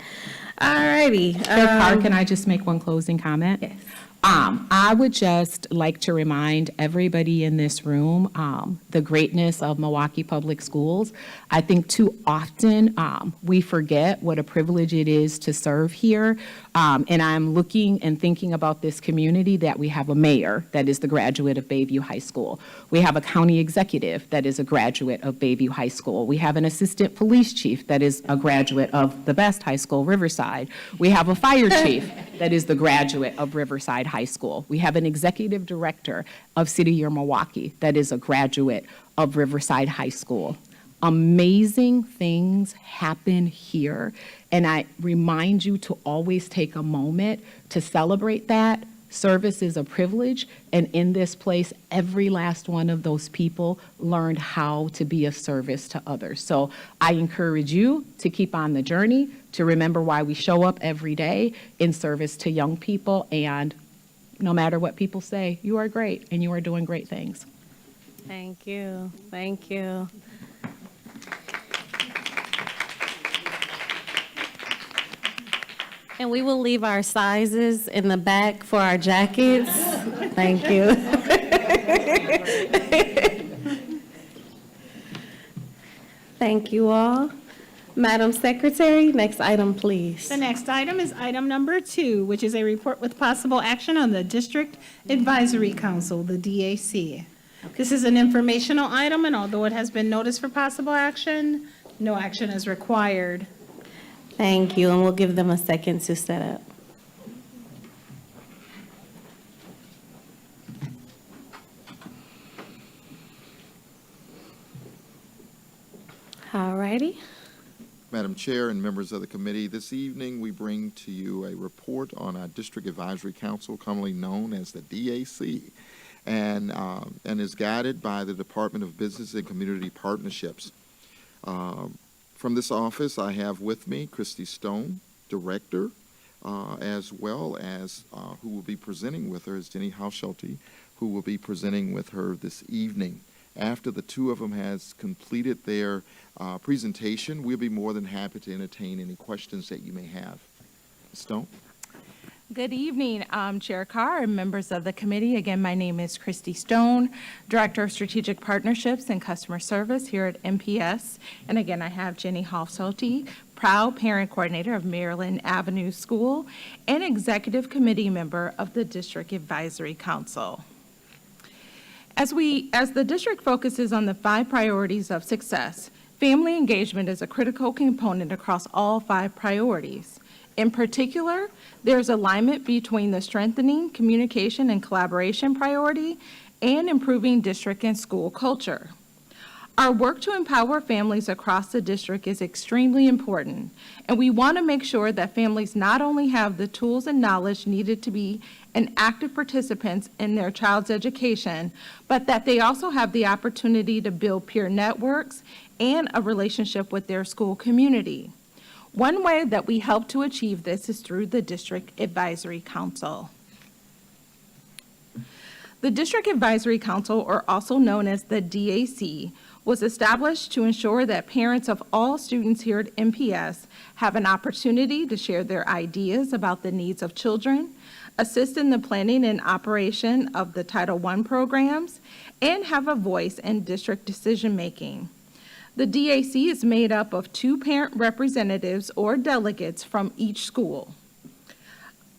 All righty. Chair Carr, can I just make one closing comment? Yes. I would just like to remind everybody in this room the greatness of Milwaukee Public Schools. I think too often we forget what a privilege it is to serve here. And I'm looking and thinking about this community that we have a mayor that is the graduate of Bayview High School. We have a county executive that is a graduate of Bayview High School. We have an assistant police chief that is a graduate of the best high school, Riverside. We have a fire chief that is the graduate of Riverside High School. We have an executive director of City Year Milwaukee that is a graduate of Riverside High School. Amazing things happen here, and I remind you to always take a moment to celebrate that. Service is a privilege, and in this place, every last one of those people learned how to be of service to others. So I encourage you to keep on the journey, to remember why we show up every day in service to young people, and no matter what people say, you are great, and you are doing great things. Thank you. Thank you. And we will leave our sizes in the back for our jackets. Thank you. Thank you all. Madam Secretary, next item, please. The next item is item number 2, which is a report with possible action on the District Advisory Council, the DAC. This is an informational item, and although it has been noticed for possible action, no action is required. Thank you, and we'll give them a second to set up. All righty. Madam Chair and members of the committee, this evening we bring to you a report on our District Advisory Council, commonly known as the DAC, and is guided by the Department of Business and Community Partnerships. From this office, I have with me Christy Stone, Director, as well as who will be presenting with her is Jenny Hauschulte, who will be presenting with her this evening. After the two of them has completed their presentation, we'll be more than happy to entertain any questions that you may have. Ms. Stone? Good evening, Chair Carr and members of the committee. Again, my name is Christy Stone, Director of Strategic Partnerships and Customer Service here at MPS. And again, I have Jenny Hauschulte, proud parent coordinator of Maryland Avenue School and executive committee member of the District Advisory Council. As the district focuses on the 5 priorities of success, family engagement is a critical component across all 5 priorities. In particular, there's alignment between the strengthening communication and collaboration priority and improving district and school culture. Our work to empower families across the district is extremely important, and we want to make sure that families not only have the tools and knowledge needed to be an active participants in their child's education, but that they also have the opportunity to build peer networks and a relationship with their school community. One way that we help to achieve this is through the District Advisory Council. The District Advisory Council, or also known as the DAC, was established to ensure that parents of all students here at MPS have an opportunity to share their ideas about the needs of children, assist in the planning and operation of the Title I programs, and have a voice in district decision-making. The DAC is made up of 2 parent representatives or delegates from each school.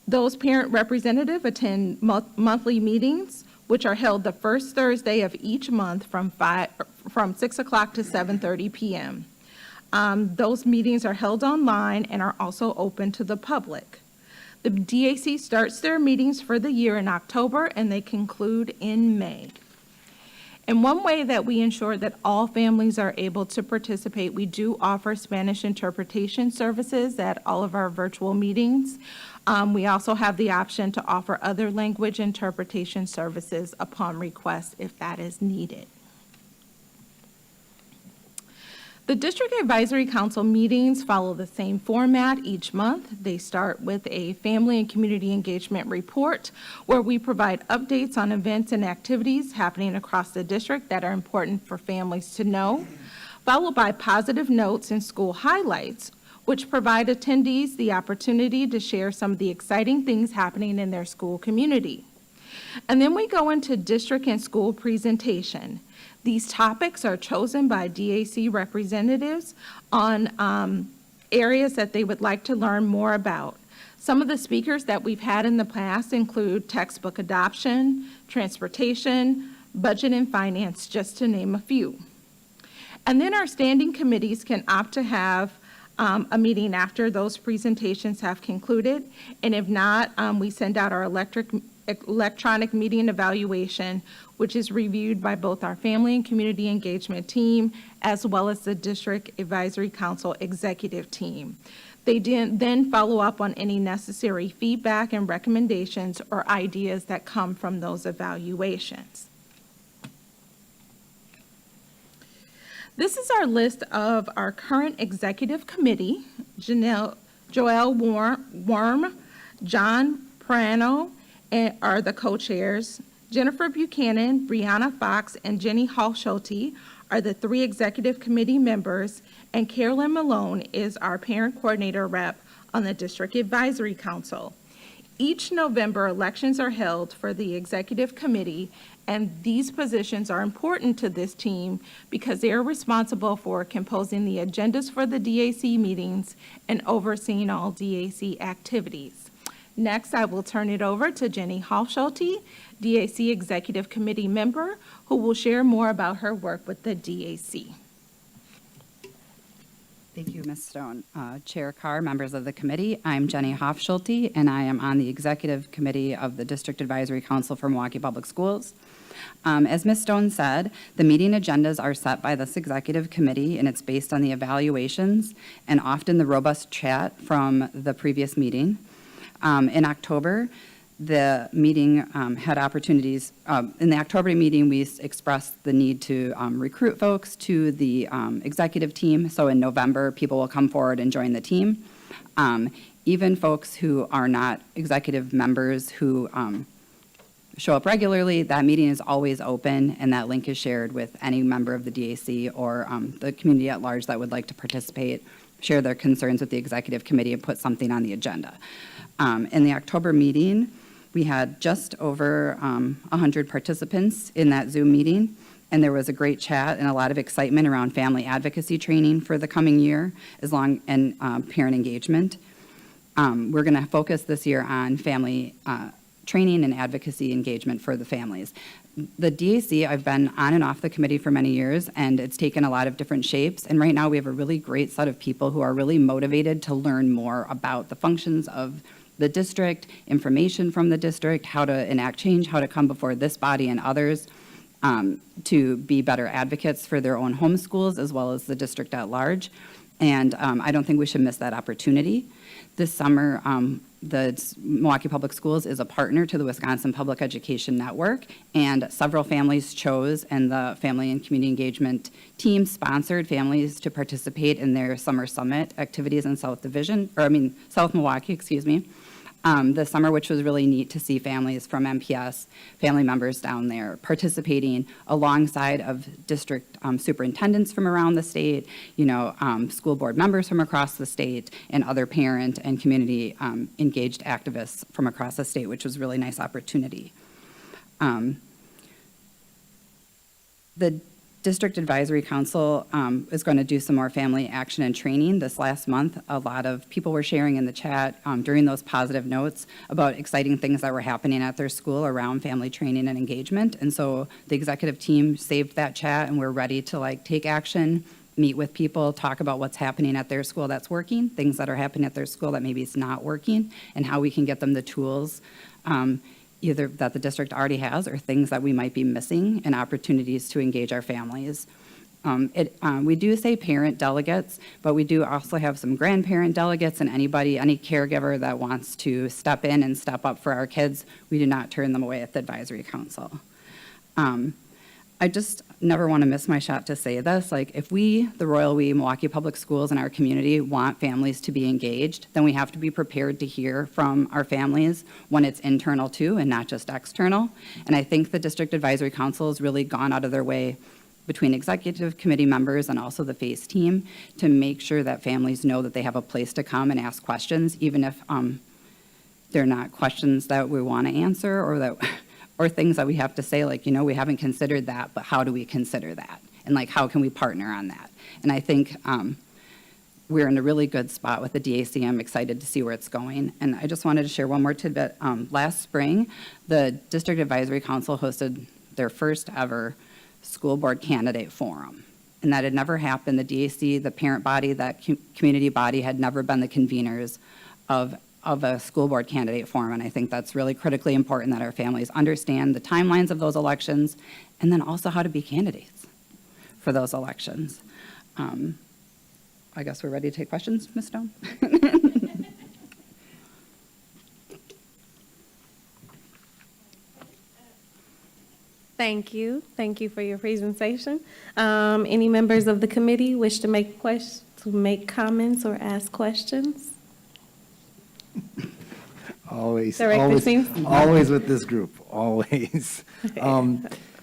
Those parent representatives attend monthly meetings which are held the first Thursday of each month from 6 o'clock to 7:30 p.m. Those meetings are held online and are also open to the public. The DAC starts their meetings for the year in October, and they conclude in May. And one way that we ensure that all families are able to participate, we do offer Spanish interpretation services at all of our virtual meetings. We also have the option to offer other language interpretation services upon request if that is needed. The District Advisory Council meetings follow the same format each month. They start with a family and community engagement report where we provide updates on events and activities happening across the district that are important for families to know, followed by positive notes and school highlights, which provide attendees the opportunity to share some of the exciting things happening in their school community. And then we go into district and school presentation. These topics are chosen by DAC representatives on areas that they would like to learn more about. Some of the speakers that we've had in the past include textbook adoption, transportation, budget and finance, just to name a few. And then our standing committees can opt to have a meeting after those presentations have concluded. And if not, we send out our electronic meeting evaluation, which is reviewed by both our family and community engagement team, as well as the District Advisory Council executive team. They then follow up on any necessary feedback and recommendations or ideas that come from those evaluations. This is our list of our current executive committee: Joelle Worm, John Prano are the co-chairs. Jennifer Buchanan, Brianna Fox, and Jenny Hofschulte are the 3 executive committee members, and Carolyn Malone is our parent coordinator rep on the District Advisory Council. Each November, elections are held for the executive committee, and these positions are important to this team because they are responsible for composing the agendas for the DAC meetings and overseeing all DAC activities. Next, I will turn it over to Jenny Hofschulte, DAC Executive Committee member, who will share more about her work with the DAC. Thank you, Ms. Stone. Chair Carr, members of the committee, I'm Jenny Hofschulte, and I am on the Executive Committee of the District Advisory Council for Milwaukee Public Schools. As Ms. Stone said, the meeting agendas are set by this executive committee, and it's based on the evaluations and often the robust chat from the previous meeting. In October, the meeting had opportunities. In the October meeting, we expressed the need to recruit folks to the executive team. So in November, people will come forward and join the team. Even folks who are not executive members who show up regularly, that meeting is always open, and that link is shared with any member of the DAC or the community at large that would like to participate, share their concerns with the executive committee, and put something on the agenda. In the October meeting, we had just over 100 participants in that Zoom meeting, and there was a great chat and a lot of excitement around family advocacy training for the coming year, and parent engagement. We're going to focus this year on family training and advocacy engagement for the families. The DAC, I've been on and off the committee for many years, and it's taken a lot of different shapes. And right now, we have a really great set of people who are really motivated to learn more about the functions of the district, information from the district, how to enact change, how to come before this body and others to be better advocates for their own home schools as well as the district at large. And I don't think we should miss that opportunity. This summer, the Milwaukee Public Schools is a partner to the Wisconsin Public Education Network, and several families chose, and the Family and Community Engagement team sponsored families to participate in their summer summit activities in South Milwaukee, this summer, which was really neat to see families from MPS, family members down there participating alongside of district superintendents from around the state, school board members from across the state, and other parent and community engaged activists from across the state, which was a really nice opportunity. The District Advisory Council is going to do some more family action and training this last month. A lot of people were sharing in the chat during those positive notes about exciting things that were happening at their school around family training and engagement. And so the executive team saved that chat, and we're ready to take action, meet with people, talk about what's happening at their school that's working, things that are happening at their school that maybe it's not working, and how we can get them the tools either that the district already has or things that we might be missing and opportunities to engage our families. We do say parent delegates, but we do also have some grandparent delegates and any caregiver that wants to step in and step up for our kids. We do not turn them away at the advisory council. I just never want to miss my shot to say this. If we, the Royal We, Milwaukee Public Schools, and our community want families to be engaged, then we have to be prepared to hear from our families when it's internal too and not just external. And I think the District Advisory Council has really gone out of their way between executive committee members and also the FACE team to make sure that families know that they have a place to come and ask questions, even if they're not questions that we want to answer or things that we have to say, we haven't considered that, but how do we consider that? And how can we partner on that? And I think we're in a really good spot with the DAC. I'm excited to see where it's going. And I just wanted to share one more tidbit. Last spring, the District Advisory Council hosted their first ever school board candidate forum. And that had never happened. The DAC, the parent body, that community body had never been the conveners of a school board candidate forum. And I think that's really critically important that our families understand the timelines of those elections and then also how to be candidates for those elections. I guess we're ready to take questions, Ms. Stone? Thank you. Thank you for your presentation. Any members of the committee wish to make comments or ask questions? Always, Director always, Simpson. always with this group, always.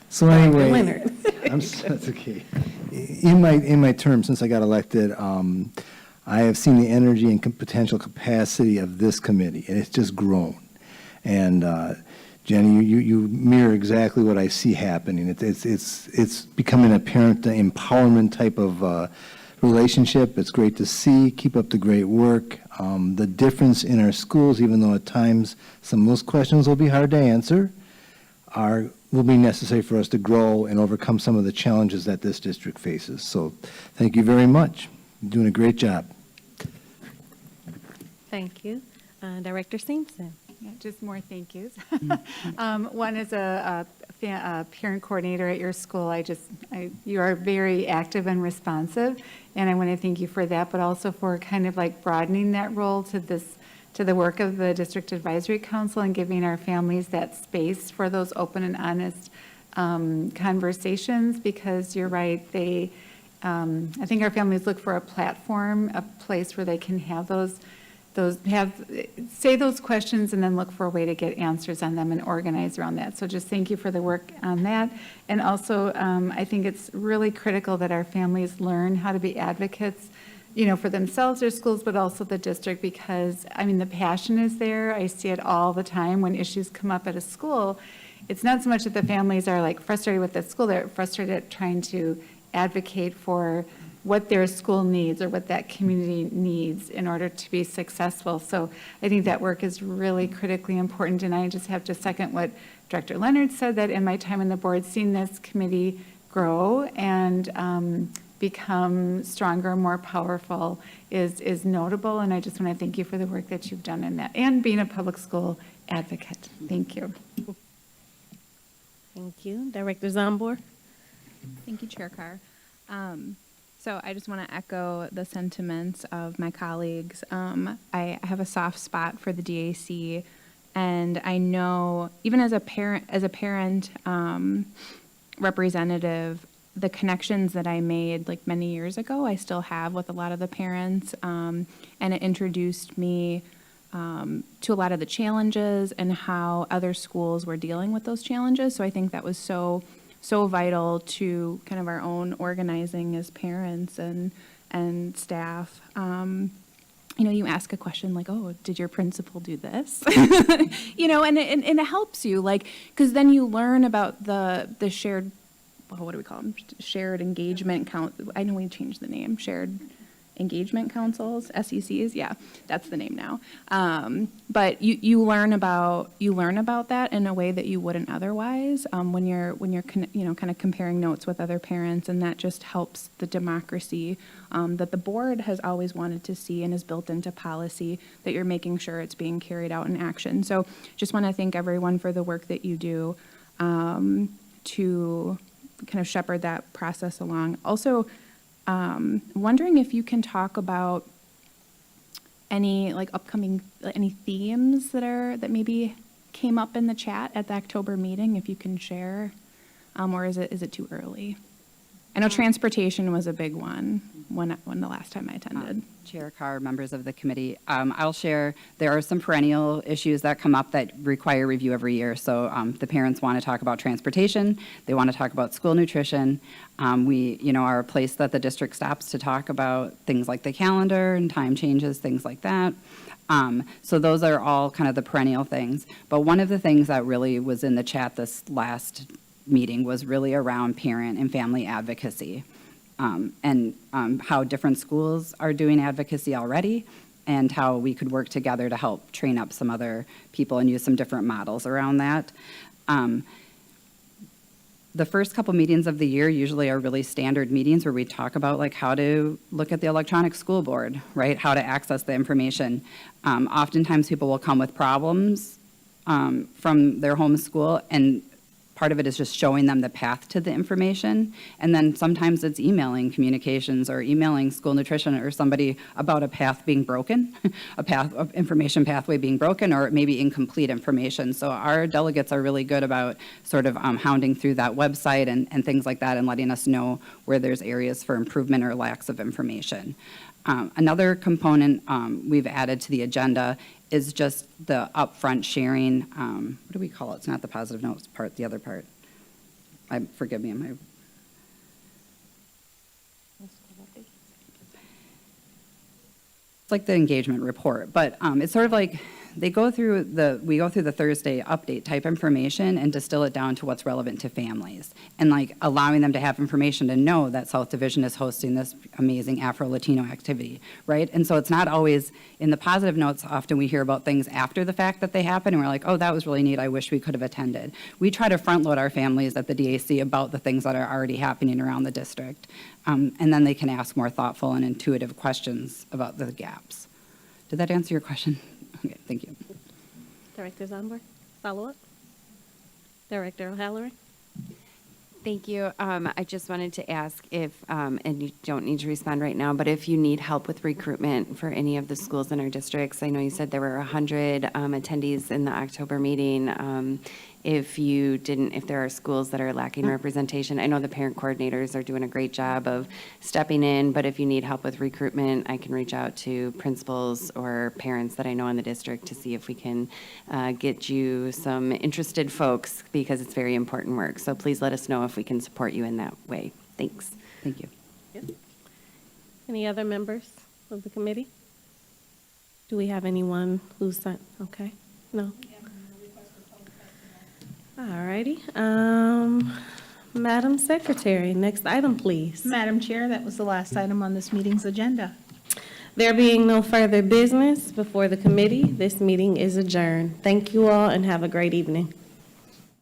So anyway, Leonard. that's okay. In my term since I got elected, I have seen the energy and potential capacity of this committee, and it's just grown. And Jenny, you mirror exactly what I see happening. It's becoming a parent empowerment type of relationship. It's great to see. Keep up the great work. The difference in our schools, even though at times some of those questions will be hard to answer, will be necessary for us to grow and overcome some of the challenges that this district faces. So thank you very much. You're doing a great job. Thank you. Director Simpson. Yeah, just more thank yous. One is a parent coordinator at your school. You are very active and responsive, and I want to thank you for that, but also for kind of broadening that role to the work of the District Advisory Council and giving our families that space for those open and honest conversations, because you're right, I think our families look for a platform, a place where they can have say those questions and then look for a way to get answers on them and organize around that. So just thank you for the work on that. And also, I think it's really critical that our families learn how to be advocates, for themselves, their schools, but also the district, because, the passion is there. I see it all the time when issues come up at a school. It's not so much that the families are frustrated with the school, they're frustrated at trying to advocate for what their school needs or what that community needs in order to be successful. So I think that work is really critically important. And I just have to second what Director Leonard said, that in my time on the board, seeing this committee grow and become stronger, more powerful is notable. And I just want to thank you for the work that you've done in that and being a public school advocate. Thank you. Thank you. Director Zambor. Thank you, Chair Carr. So I just want to echo the sentiments of my colleagues. I have a soft spot for the DAC, and I know even as a parent representative, the connections that I made many years ago, I still have with a lot of the parents, and it introduced me to a lot of the challenges and how other schools were dealing with those challenges. So I think that was so vital to kind of our own organizing as parents and staff. You ask a question like, oh, did your principal do this? And it helps you, because then you learn about the shared what do we call them? Shared engagement I know we changed the name, shared engagement councils, SECs, yeah, that's the name now. But you learn about that in a way that you wouldn't otherwise when you're kind of comparing notes with other parents, and that just helps the democracy that the board has always wanted to see and is built into policy, that you're making sure it's being carried out in action. So just want to thank everyone for the work that you do to kind of shepherd that process along. Also, wondering if you can talk about any upcoming themes that maybe came up in the chat at the October meeting, if you can share, or is it too early? I know transportation was a big one when the last time I attended. Chair Carr, members of the committee, I'll share, there are some perennial issues that come up that require review every year. So the parents want to talk about transportation, they want to talk about school nutrition. We, are a place that the district stops to talk about things like the calendar and time changes, things like that. So those are all kind of the perennial things. But one of the things that really was in the chat this last meeting was really around parent and family advocacy. And how different schools are doing advocacy already, and how we could work together to help train up some other people and use some different models around that. The first couple meetings of the year usually are really standard meetings where we talk about how to look at the electronic school board, right? How to access the information. Oftentimes people will come with problems from their home school, and part of it is just showing them the path to the information. And then sometimes it's emailing communications or emailing school nutrition or somebody about a path being broken, information pathway being broken, or maybe incomplete information. So our delegates are really good about sort of hounding through that website and things like that, and letting us know where there's areas for improvement or lacks of information. Another component we've added to the agenda is just the upfront sharing. What do we call it? It's not the positive notes part, the other part. Forgive me, it's like the engagement report, but it's sort of like we go through the Thursday update type information and distill it down to what's relevant to families, and allowing them to have information to know that South Division is hosting this amazing Afro-Latino activity, right? And so it's not always in the positive notes. Often we hear about things after the fact that they happen, and we're like, oh, that was really neat, I wish we could have attended. We try to front load our families at the DAC about the things that are already happening around the district, and then they can ask more thoughtful and intuitive questions about the gaps. Did that answer your question? Okay, thank you. Director Zandberg, follow-up? Director O'Halloran? Thank you. I just wanted to ask if, and you don't need to respond right now, but if you need help with recruitment for any of the schools in our districts. I know you said there were 100 attendees in the October meeting. If there are schools that are lacking representation, I know the parent coordinators are doing a great job of stepping in, but if you need help with recruitment, I can reach out to principals or parents that I know in the district to see if we can get you some interested folks, because it's very important work. So please let us know if we can support you in that way. Thanks. Thank you. Yep. Any other members of the committee? Do we have anyone who's sent? Okay, no. All righty. Madam Secretary, next item, please. Madam Chair, that was the last item on this meeting's agenda. There being no further business before the committee, this meeting is adjourned. Thank you all and have a great evening.